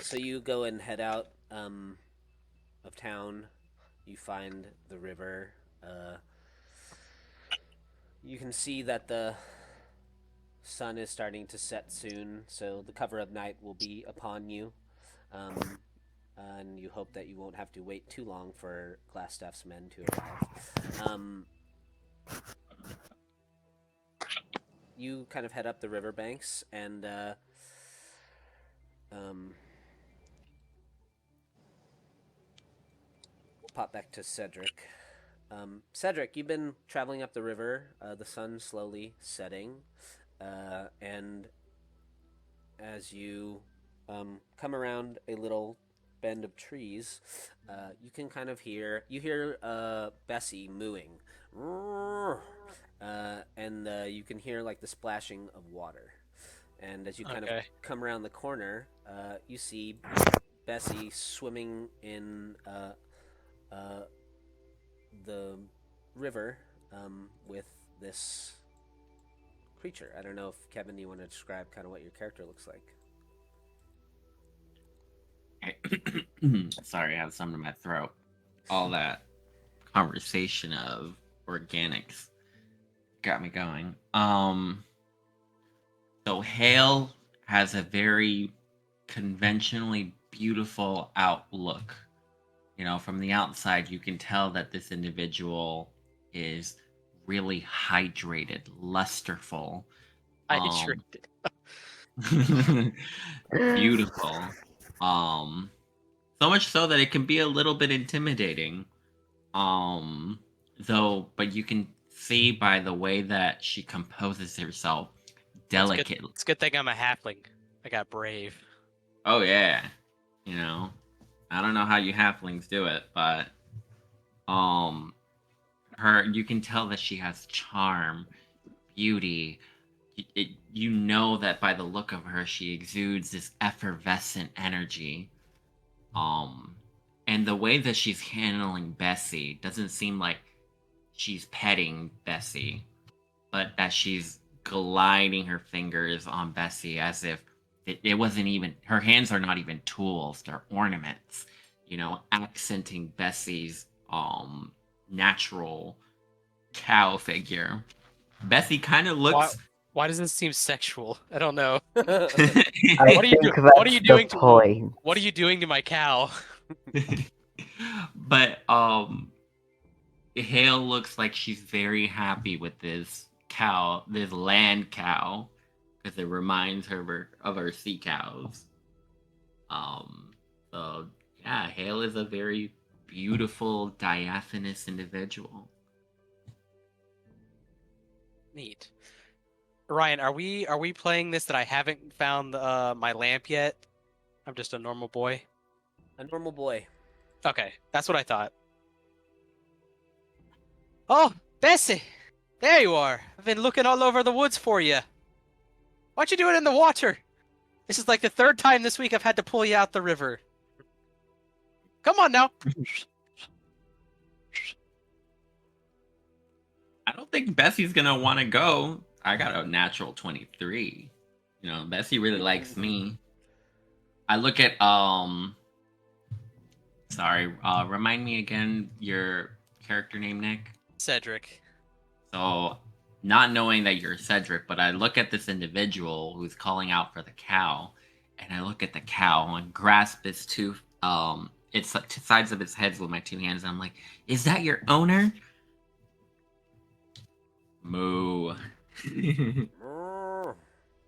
So you go and head out of town. You find the river. You can see that the sun is starting to set soon, so the cover of night will be upon you. And you hope that you won't have to wait too long for Glassstaff's men to arrive. You kind of head up the riverbanks and pop back to Cedric. Cedric, you've been traveling up the river. The sun's slowly setting, and as you come around a little bend of trees, you can kind of hear Bessie mooing, and you can hear the splashing of water. And as you kind of come around the corner, you see Bessie swimming in the river with this creature. I don't know if Kevin, you want to describe kind of what your character looks like. Sorry, I have something in my throat. All that conversation of organics got me going. So Hale has a very conventionally beautiful outlook. From the outside, you can tell that this individual is really hydrated, lusterful. Hydrated. Beautiful. So much so that it can be a little bit intimidating. But you can see by the way that she composes herself, delicate. It's a good thing I'm a halfling. I got brave. Oh yeah. I don't know how you halflings do it, but you can tell that she has charm, beauty. You know that by the look of her, she exudes this effervescent energy. And the way that she's handling Bessie doesn't seem like she's petting Bessie, but that she's gliding her fingers on Bessie as if it wasn't even, her hands are not even tools, they're ornaments, accenting Bessie's natural cow figure. Bessie kind of looks. Why does this seem sexual? I don't know. What are you doing to my cow? But Hale looks like she's very happy with this cow, this land cow, because it reminds her of her sea cows. Um, so yeah, Hale is a very beautiful, diaphanous individual. Neat. Ryan, are we playing this that I haven't found my lamp yet? I'm just a normal boy. A normal boy. Okay, that's what I thought. Oh, Bessie! There you are! I've been looking all over the woods for you. Why'd you do it in the water? This is like the third time this week I've had to pull you out the river. Come on now! I don't think Bessie's gonna want to go. I got a natural 23. You know, Bessie really likes me. I look at sorry, remind me again your character name, Nick. Cedric. So, not knowing that you're Cedric, but I look at this individual who's calling out for the cow, and I look at the cow and grasp its its sides of its head with my two hands, and I'm like, "Is that your owner?" Moo.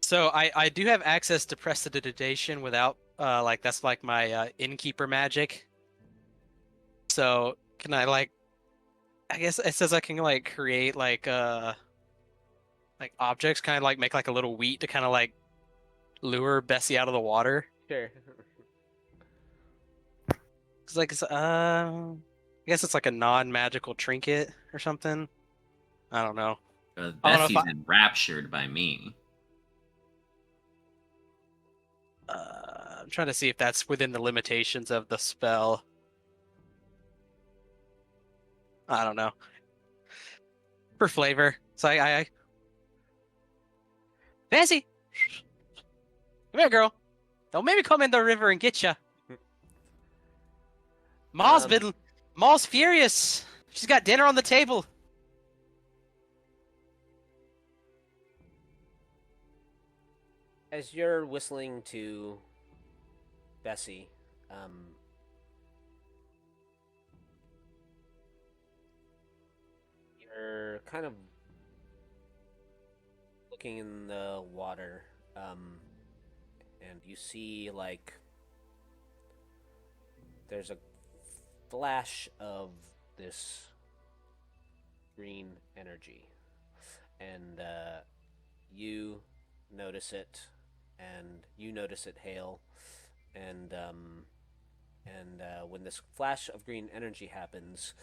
So I do have access to prestidigitation without like that's like my innkeeper magic. So can I like I guess it says I can like create like objects, kind of like make like a little wheat to kind of like lure Bessie out of the water. Sure. It's like I guess it's like a non-magical trinket or something. I don't know. I don't know if Bessie's I- enraptured by me. I'm trying to see if that's within the limitations of the spell. I don't know. For flavor. So I Bessie! Come here, girl. Don't make me come in the river and get ya. Ma's furious. She's got dinner on the table. As you're whistling to Bessie, you're kind of looking in the water, and you see like there's a flash of this green energy, and you notice it, and you notice it, Hale, and when this flash of green energy happens,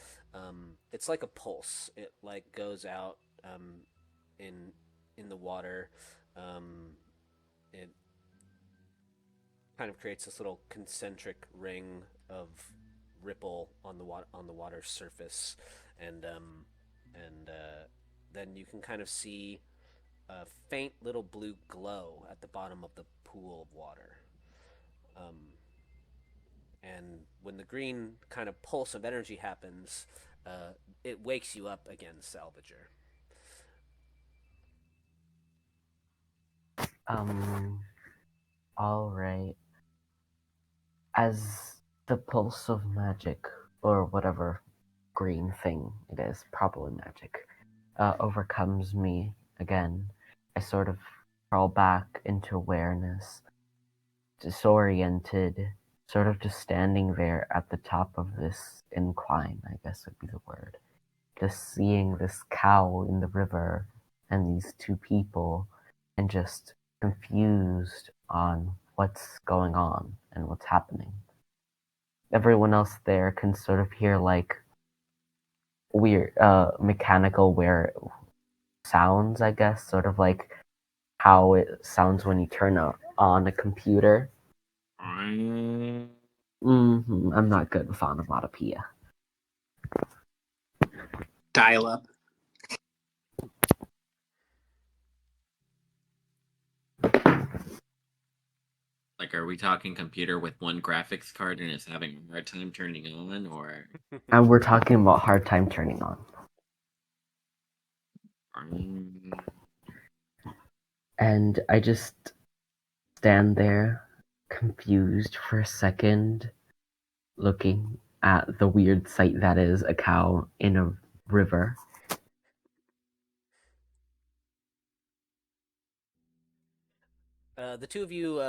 it's like a pulse. It like goes out in the water. It kind of creates this little concentric ring of ripple on the water's surface, and then you can kind of see a faint little blue glow at the bottom of the pool of water. And when the green kind of pulse of energy happens, it wakes you up again, Salvager. Alright. As the pulse of magic, or whatever green thing it is, probably magic, overcomes me again, I sort of crawl back into awareness, disoriented, sort of just standing there at the top of this incline, I guess would be the word. Just seeing this cow in the river and these two people, and just confused on what's going on and what's happening. Everyone else there can sort of hear like weird mechanical wear sounds, I guess, sort of like how it sounds when you turn on a computer. I'm not good with onomatopoeia. Dial up. Like, are we talking computer with one graphics card and it's having a hard time turning on, or? And we're talking about hard time turning on. And I just stand there, confused for a second, looking at the weird sight that is a cow in a river. The two of you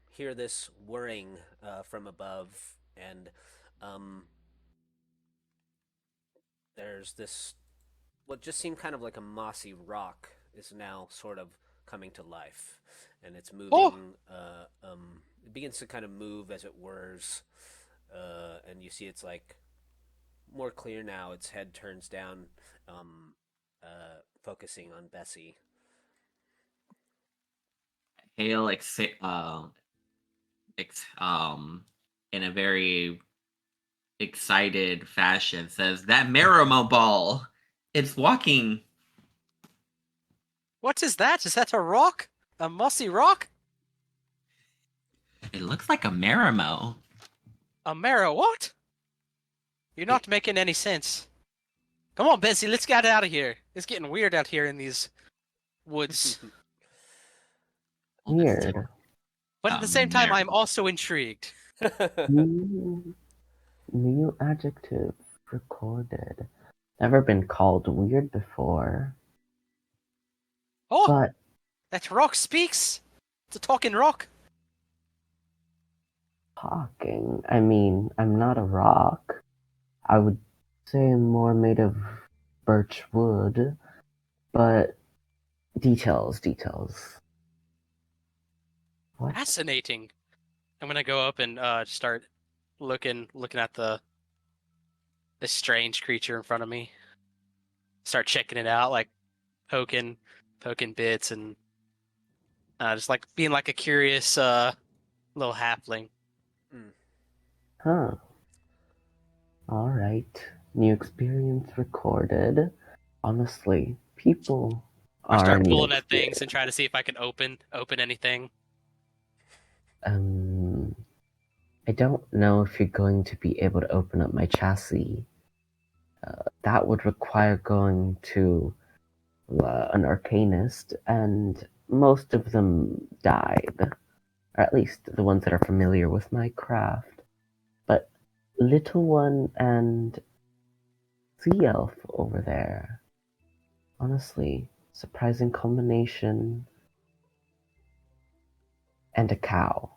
hear this whirring from above, and um, there's this what just seemed kind of like a mossy rock is now sort of coming to life, and it's moving. It begins to kind of move as it whirs, and you see it's like more clear now. Its head turns down, focusing on Bessie. Hale in a very excited fashion says, "That Marimo ball, it's walking." What is that? Is that a rock? A mossy rock? It looks like a Marimo. A marrow? What? You're not making any sense. Come on, Bessie, let's get out of here. It's getting weird out here in these woods. Weird. But at the same time, I'm also intrigued. New adjective recorded. Never been called weird before. Oh, But that rock speaks. It's a talking rock. talking, I mean, I'm not a rock. I would say I'm more made of birch wood, but details. What? Fascinating. I'm gonna go up and start looking at this strange creature in front of me. Start checking it out, like poking bits, and just like being like a curious little halfling. Huh. Alright. New experience recorded. Honestly, people I are start new pulling at experience. things and try to see if I can open anything. I don't know if you're going to be able to open up my chassis. That would require going to an arcanist, and most of them died. Or at least the ones that are familiar with my craft. But Little One and Sea Elf over there. Honestly, surprising combination. And a cow.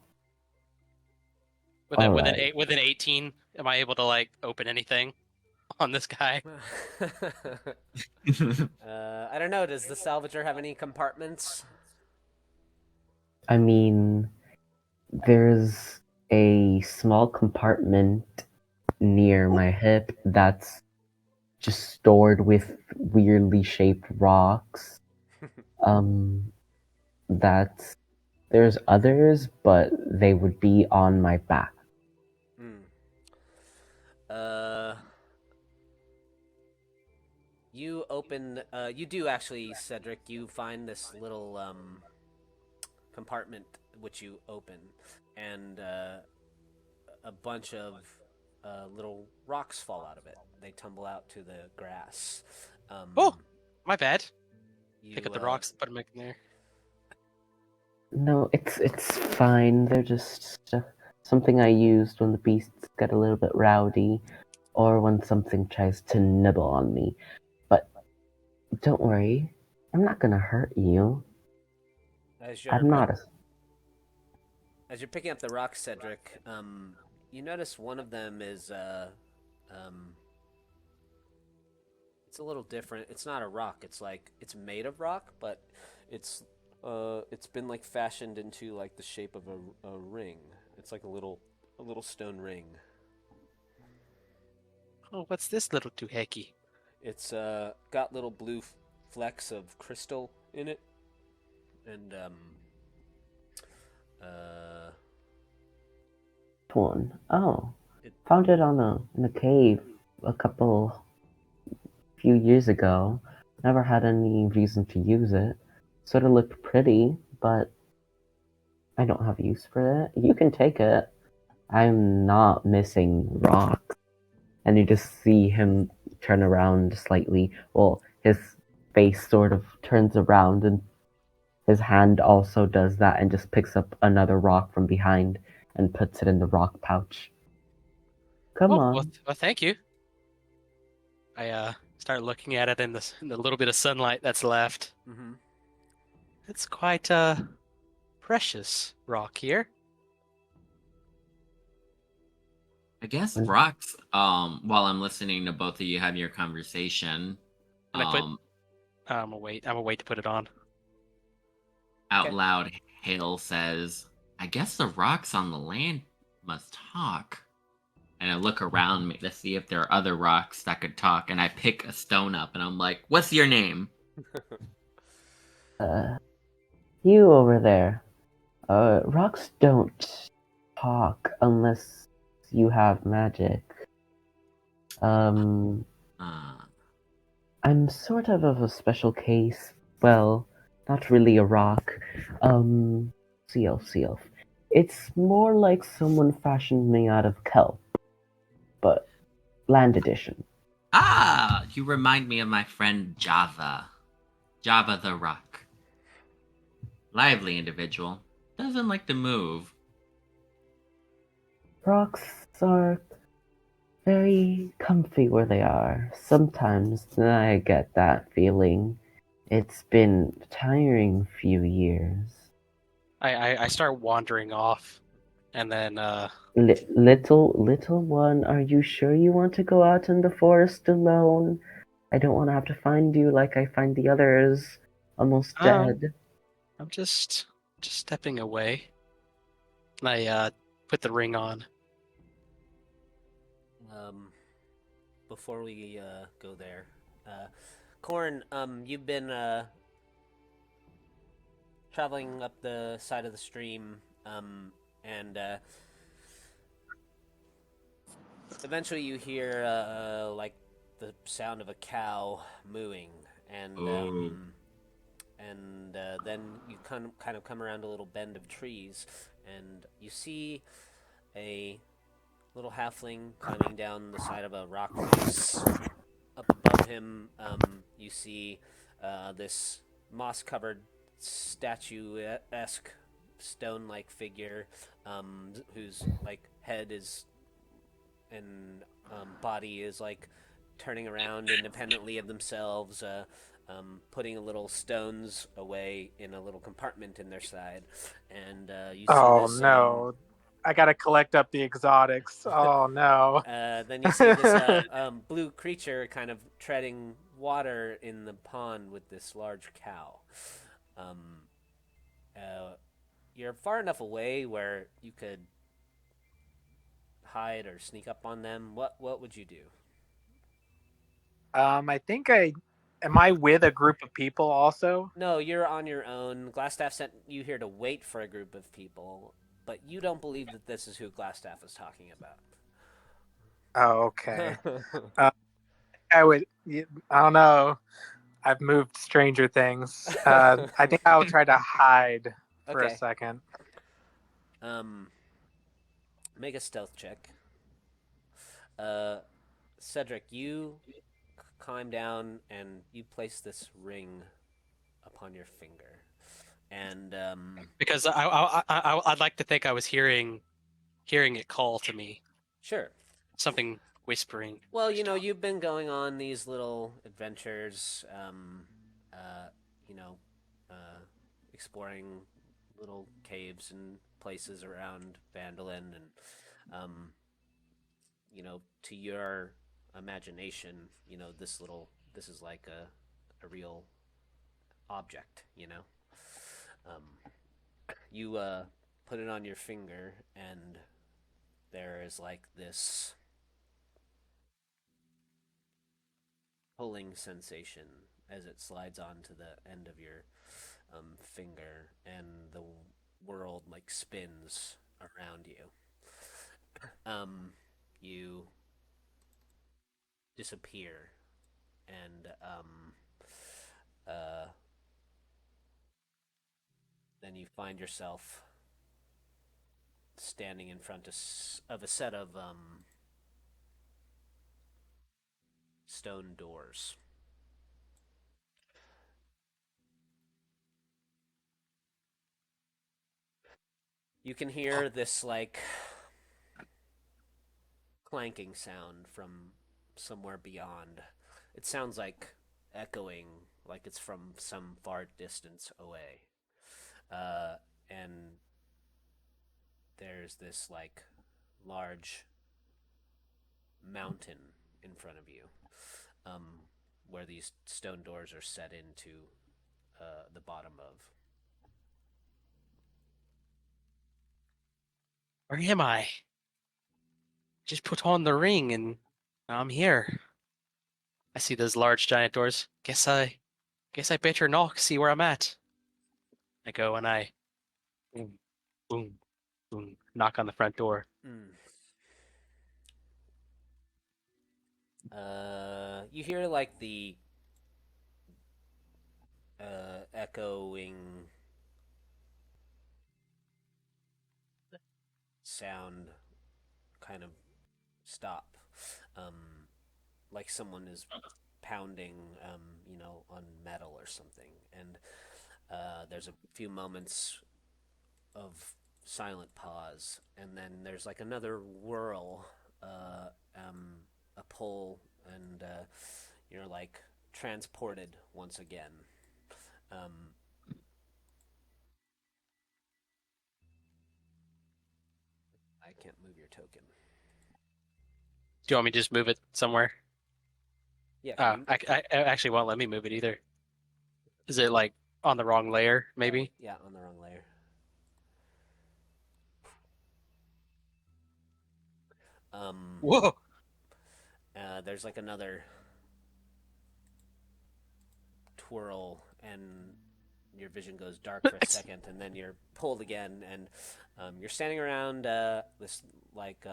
With an Alright. with an 18, am I able to like open anything on this guy? I don't know. Does the salvager have any compartments? I mean, there's a small compartment near my hip that's just stored with weirdly shaped rocks. That's there's others, but they would be on my back. You open. You do actually, Cedric. You find this little compartment which you open, and a bunch of little rocks fall out of it. They tumble out to the grass. Oh, my bad. You, Pick up the rocks and put them in there. No, it's fine. They're just something I used when the beasts get a little bit rowdy, or when something tries to nibble on me. But don't worry, I'm not gonna hurt you. I'm not a... As you're picking up the rocks, Cedric, you notice one of them is it's a little different. It's not a rock. It's like it's made of rock, but it's been like fashioned into like the shape of a ring. It's like a little stone ring. Oh, what's this little doohickey? It's got little blue flecks of crystal in it, and one. Oh, found it in a cave few years ago. Never had any reason to use it. Sort of looked pretty, but I don't have use for it. You can take it. I'm not missing rocks. And you just see him turn around slightly. Well, his face sort of turns around, and his hand also does that and just picks up another rock from behind and puts it in the rock pouch. Come on. Well, thank you. I Start looking at it in the little bit of sunlight that's left. Mm-hmm. It's quite precious rock here. I guess When- rocks. While I'm listening to both of you have your conversation, And I put um, I'm gonna wait. I'm gonna wait to put it on. out Okay. loud, Hale says, "I guess the rocks on the land must talk." And I look around me to see if there are other rocks that could talk, and I pick a stone up, and I'm like, "What's your name?" Uh, you over there. Rocks don't talk unless you have magic. Um, Uh, I'm sort of a special case. Well, not really a rock. Sea elf. It's more like someone fashioned me out of kelp, but land edition. you remind me of my friend Java. Java the Rock. Lively individual. Doesn't like to move. Rocks are very comfy where they are. Sometimes I get that feeling. It's been a tiring few years. I start wandering off, and then Little one, are you sure you want to go out in the forest alone? I don't want to have to find you like I find the others, almost um dead. I'm just stepping away. And I put the ring on. Um, before we go there, Corn, you've been traveling up the side of the stream, and eventually you hear like the sound of a cow mooing, and Ooh. then you kind of come around a little bend of trees, and you see a little halfling climbing down the side of a rock face. Up above him, you see this moss-covered statue-esque stone-like figure, whose like head is and body is like turning around independently of themselves, putting a little stones away in a little compartment in their side, and you see Oh this. no. I gotta collect up the exotics. Oh no. Then you see this blue creature kind of treading water in the pond with this large cow. Um, uh, you're far enough away where you could hide or sneak up on them. What would you do? I think I am I with a group of people also? No, you're on your own. Glassstaff sent you here to wait for a group of people, but you don't believe that this is who Glassstaff is talking Oh, okay. about. I would. I don't know. I've moved Stranger Things. I think I'll try to hide for a Okay. second. Um, make a stealth check. Uh, Cedric, you climb down and you place this ring upon your finger, and Because I'd like to think I was hearing it call to me. sure. Something whispering. Well, you know, you've been going on these little adventures, you know, uh, exploring little caves and places around Phandalin, and you know, to your imagination, you know, this is like a real object, you know. Um, you put it on your finger, and there is like this pulling sensation as it slides onto the end of your finger, and the world like spins around you. You disappear, and uh, then you find yourself standing in front of a set of stone doors. You can hear this like clanking sound from somewhere beyond, it sounds like echoing, like it's from some far distance away. And there's this like large mountain in front of you, um, where these stone doors are set into the bottom of. Where am I? Just put on the ring and I'm here. I see those large giant doors. Guess I better knock, see where I'm at. I go and I boom, boom, boom, knock on the front door. Mm. You hear like the echoing sound kind of stop, um, like someone is pounding, on metal or something. And there's a few moments of silent pause, and then there's like another whirl, a pull, and you're like transported once again. Um, I can't move your token. Do you want me to just move it somewhere? Yeah, can you? I actually won't let me move it either. Is it like on the wrong layer, maybe? Yeah, on the wrong layer. Um, Whoa! there's like another twirl, and your vision goes dark for a second, and then you're pulled again, and you're standing around this like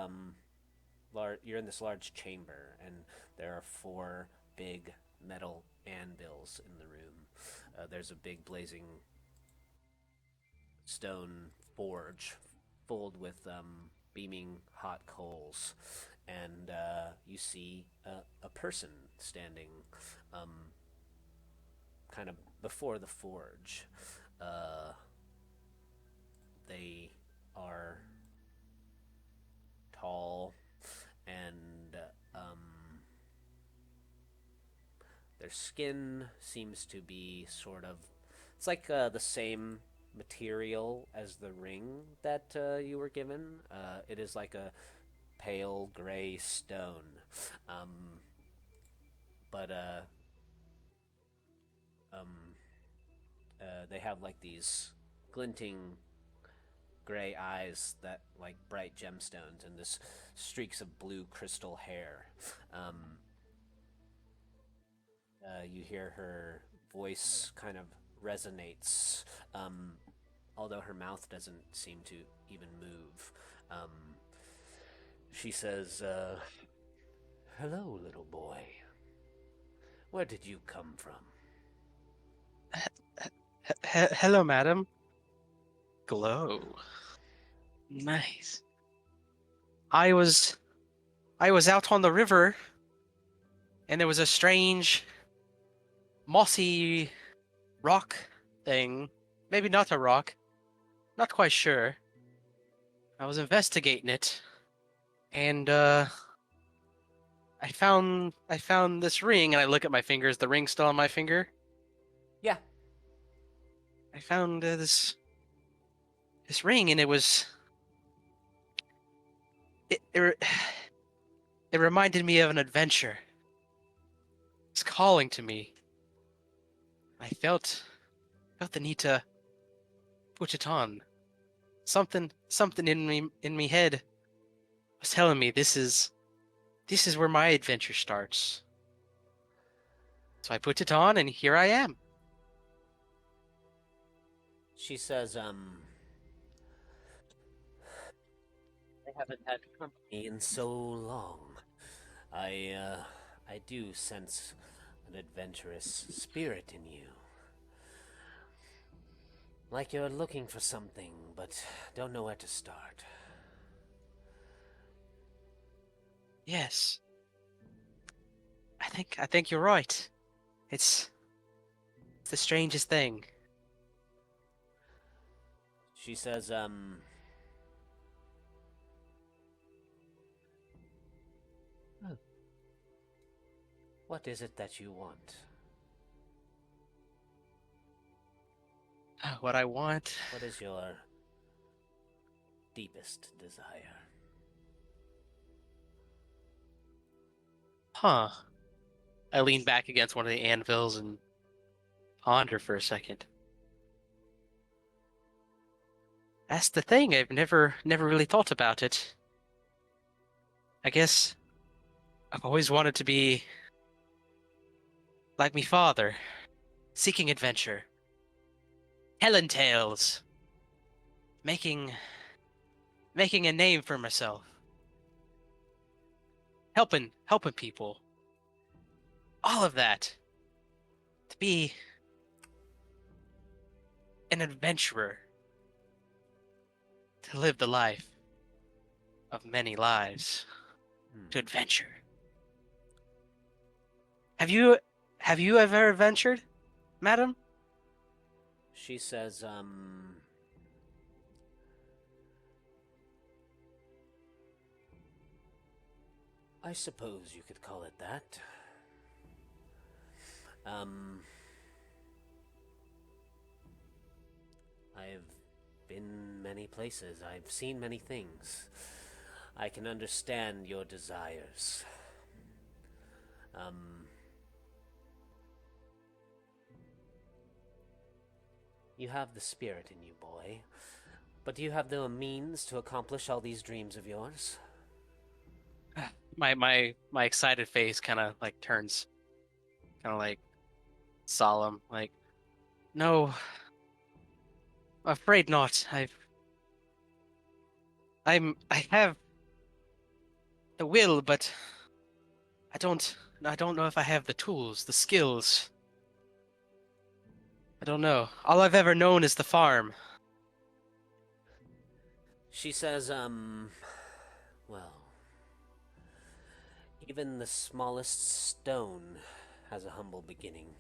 you're in this large chamber, and there are four big metal anvils in the room. There's a big blazing stone forge filled with beaming hot coals, and you see a person standing um, kind of before the forge. Uh, they are tall and their skin seems to be sort of. It's like the same material as the ring that you were given. It is like a pale gray stone. Um, but um, they have like these glinting gray eyes that like bright gemstones and this streaks of blue crystal hair. Um, you hear her voice kind of resonates, um, although her mouth doesn't seem to even move. She says, "Hello, little boy. Where did you come from?" Hello, madam. Glow. Nice. I was I was out on the river and there was a strange mossy rock thing. Maybe not a rock. Not quite sure. I was investigating it and I found this ring and I look at my fingers, the ring's still on my finger. Yeah. I found this ring and it it reminded me of an adventure. It's calling to me. I felt the need to put it on. Something in me head was telling me this is where my adventure starts. So I put it on and here I am. She says, I haven't had company in so long. I do sense an adventurous spirit in you. Like you're looking for something, but don't know where to start. Yes. I think you're right. It's the strangest thing. She says, What is it that you want? What I want. What is your deepest desire? Huh. I lean back against one of the anvils and ponder for a second. That's the thing. I've never really thought about it. I guess I've always wanted to be like me father, seeking adventure, telling tales, making a name for myself, helping people. All of that. To be an adventurer, to live the life of many lives, to adventure. Have you ever adventured, madam? She says, I suppose you could call it that. I've been many places. I've seen many things. I can understand your desires. You have the spirit in you, boy. But do you have the means to accomplish all these dreams of yours? My excited face kind of like turns kind of like solemn, like, no, afraid not. I have the will, but I don't know if I have the tools, the skills. I don't know. All I've ever known is the farm. She says, well, even the smallest stone has a humble beginning.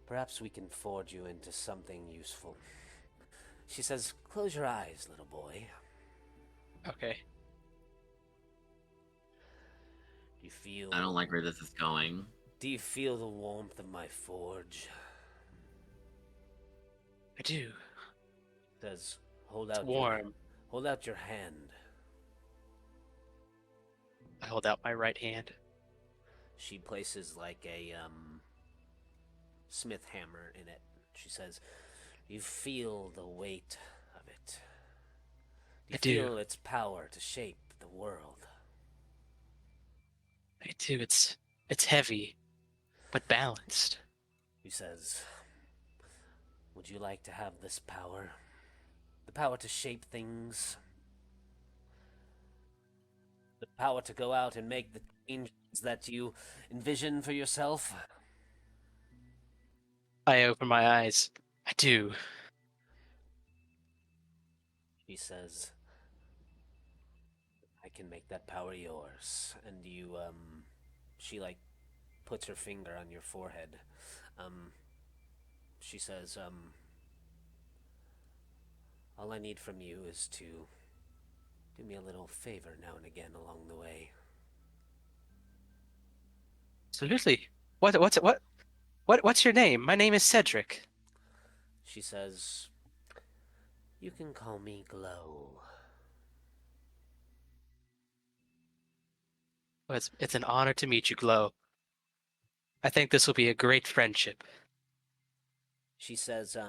Perhaps we can forge you into something useful. She says, close your eyes, little boy. Okay. Do you feel... I don't like where this is going. Do you feel the warmth of my forge? I do. Says, hold It's out warm. hold out your hand. I hold out my right hand. She places like a smith hammer in it. She says, you feel the weight of it. You I do. feel its power to shape the world. I do. It's heavy, but balanced. He says, would you like to have this power? The power to shape things? The power to go out and make the changes that you envision for yourself? I open my eyes. I do. He says, I can make that power yours. And you, she like puts her finger on your forehead. She says, all I need from you is to do me a little favor now and again along the way. Absolutely. What's your name? My name is Cedric. She says, you can call me Glow. Well, it's an honor to meet you, Glow. I think this will be a great friendship. She says, I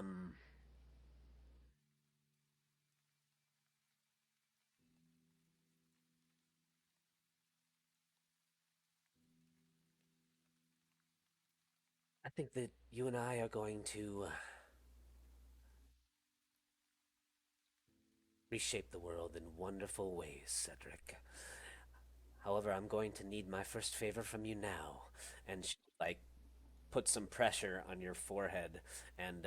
think that you and I are going to reshape the world in wonderful ways, Cedric. However, I'm going to need my first favor from you now. And she, like, puts some pressure on your forehead, and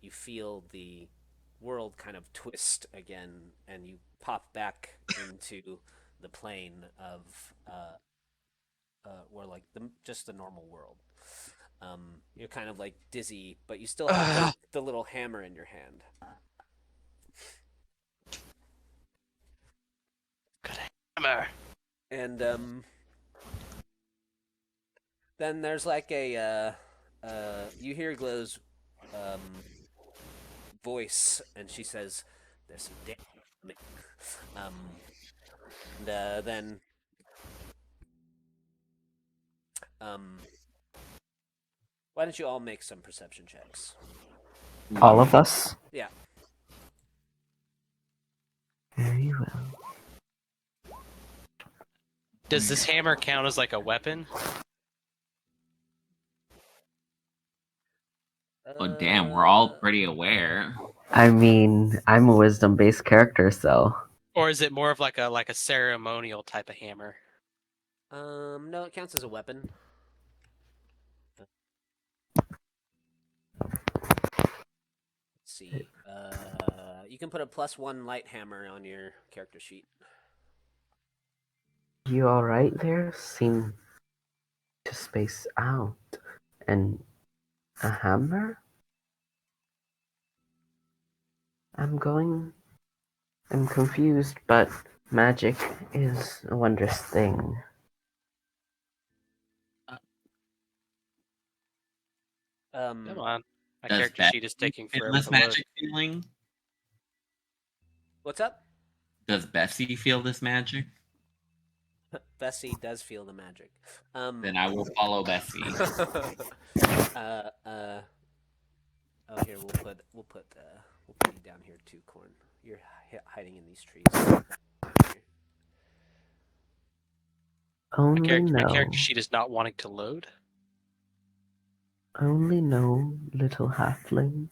you feel the world kind of twist again, and you pop back into the plane of where like just the normal world. You're kind of like dizzy, but you still have the little hammer in your hand. Good hammer. And then there's like a you hear Glow's voice, and she says, "There's some damage coming." Um, and then um, why don't you all make some perception checks? All of us? Yeah. Very well. Does this hammer count as like a weapon? Oh damn, we're all pretty aware. I mean, I'm a wisdom-based character, so Or is it more of like a ceremonial type of hammer? No, it counts as a weapon. Let's see. You can put a +1 light hammer on your character sheet. you alright there? Seem to space out. And a hammer? I'm confused, but magic is a wondrous thing. Come on. My Does character Beth sheet is taking feel forever this to load. magic feeling? What's up? Does Bessie feel this magic? Bessie does feel the magic. Then I will follow Bessie. Oh, here we'll put you down here too, Corn. You're hiding in these trees. Only My know, character sheet is not wanting to load. little halfling.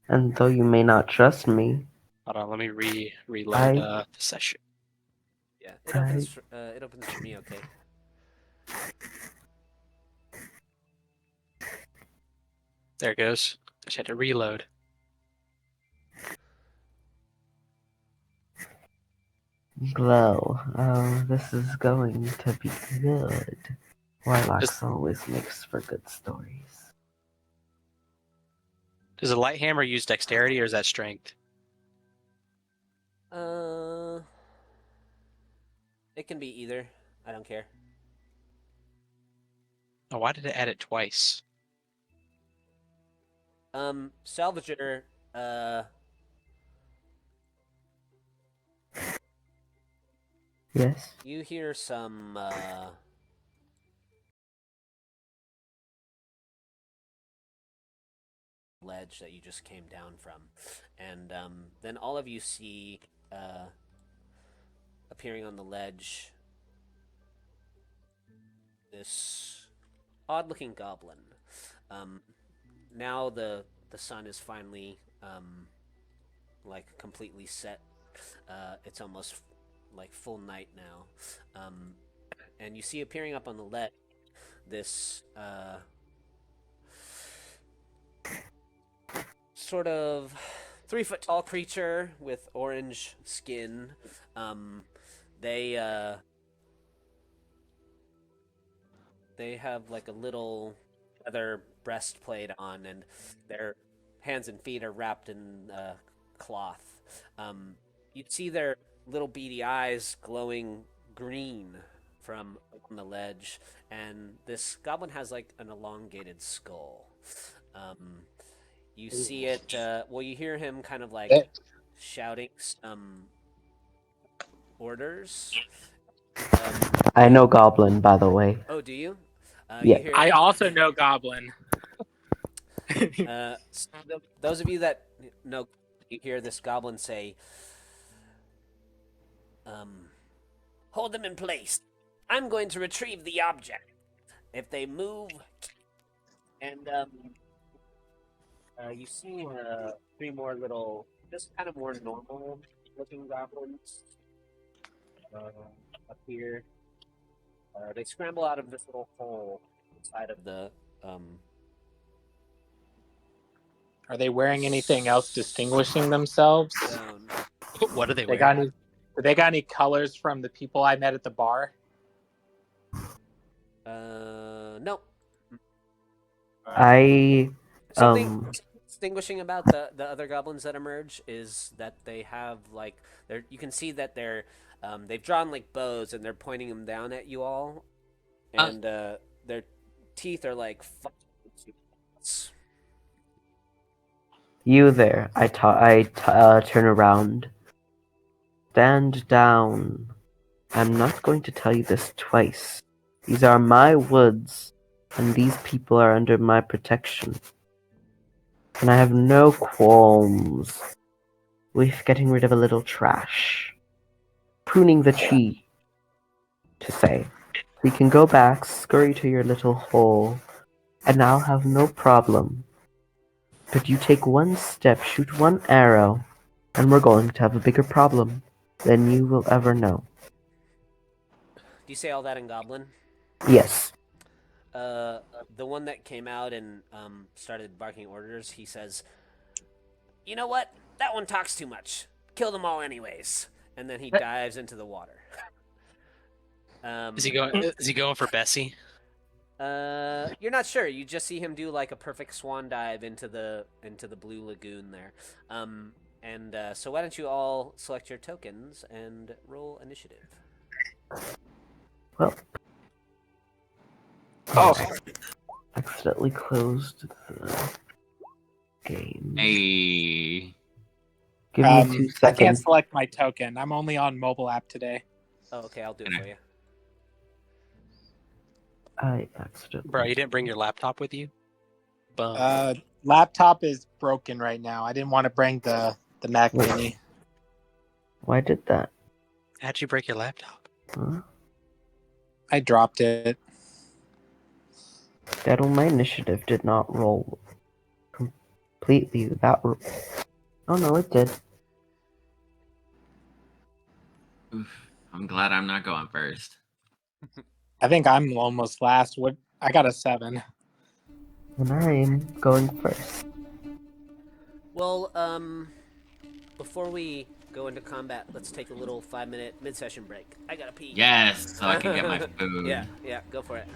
And though you may not trust me, Hold on, let me reload I- the session. Yeah, it opens for me. Okay. There it goes. I just had to reload. Glow, this is going to be good. Warlocks always makes for good stories. Does a light hammer use dexterity or is that strength? It can be either. I don't care. Oh, why did it add it twice? Salvager, Yes? you hear some ledge that you just came down from, and then all of you see appearing on the ledge this odd-looking goblin. Now the sun is finally like completely set. It's almost like full night now, and you see appearing up on the ledge this sort of 3-foot tall creature with orange skin. They have like a little leather breastplate on, and their hands and feet are wrapped in cloth. You see their little beady eyes glowing green from on the ledge, and this goblin has like an elongated skull. You see it. You hear him kind of like shouting some orders. I know Goblin, by the way. Oh, do you? Yeah. You hear, I also know Goblin. those of you that know, you hear this goblin say, "Hold them in place. I'm going to retrieve the object. If they move," and you see 3 more little, just kind of more normal-looking goblins up here. They scramble out of this little hole inside of the Are they wearing anything else distinguishing themselves? stone. What are they They wearing? got any colors from the people I met at the bar? No. I Something distinguishing about the other goblins that emerge is that they have like you can see that they've drawn like bows and they're pointing them down at you all, and they're teeth are like. You there. Turn around. Stand down. I'm not going to tell you this twice. These are my woods, and these people are under my protection. And I have no qualms with getting rid of a little trash. Pruning the tree, to say. We can go back, scurry to your little hole, and I'll have no problem. But you take one step, shoot one arrow, and we're going to have a bigger problem than you will ever know. Do you say all that in Goblin? Yes. The one that came out and started barking orders, he says, "You know what? That one talks too much. Kill them all anyways." And then he dives into the water. Is he going for Bessie? You're not sure. You just see him do like a perfect swan dive into the blue lagoon there. So why don't you all select your tokens and roll initiative? Well. Oh, Accidentally closed the game. Hey. Give me 2 I seconds. can't select my token. I'm only on mobile app today. Oh, okay, I'll do it for you. I accidentally. Bro, you didn't bring your laptop with you? Bum. Laptop is broken right now. I didn't want to bring the Mac Wait. Mini. Why did that? How'd you break your laptop? Huh? I dropped it. That on my initiative did not roll completely. Oh no, it did. Oof. I'm glad I'm not going first. I think I'm almost last. What? I got a 7. And I'm going first. Well, before we go into combat, let's take a little 5-minute mid-session break. I gotta pee. Yes, so I can get my food. Yeah, go for it.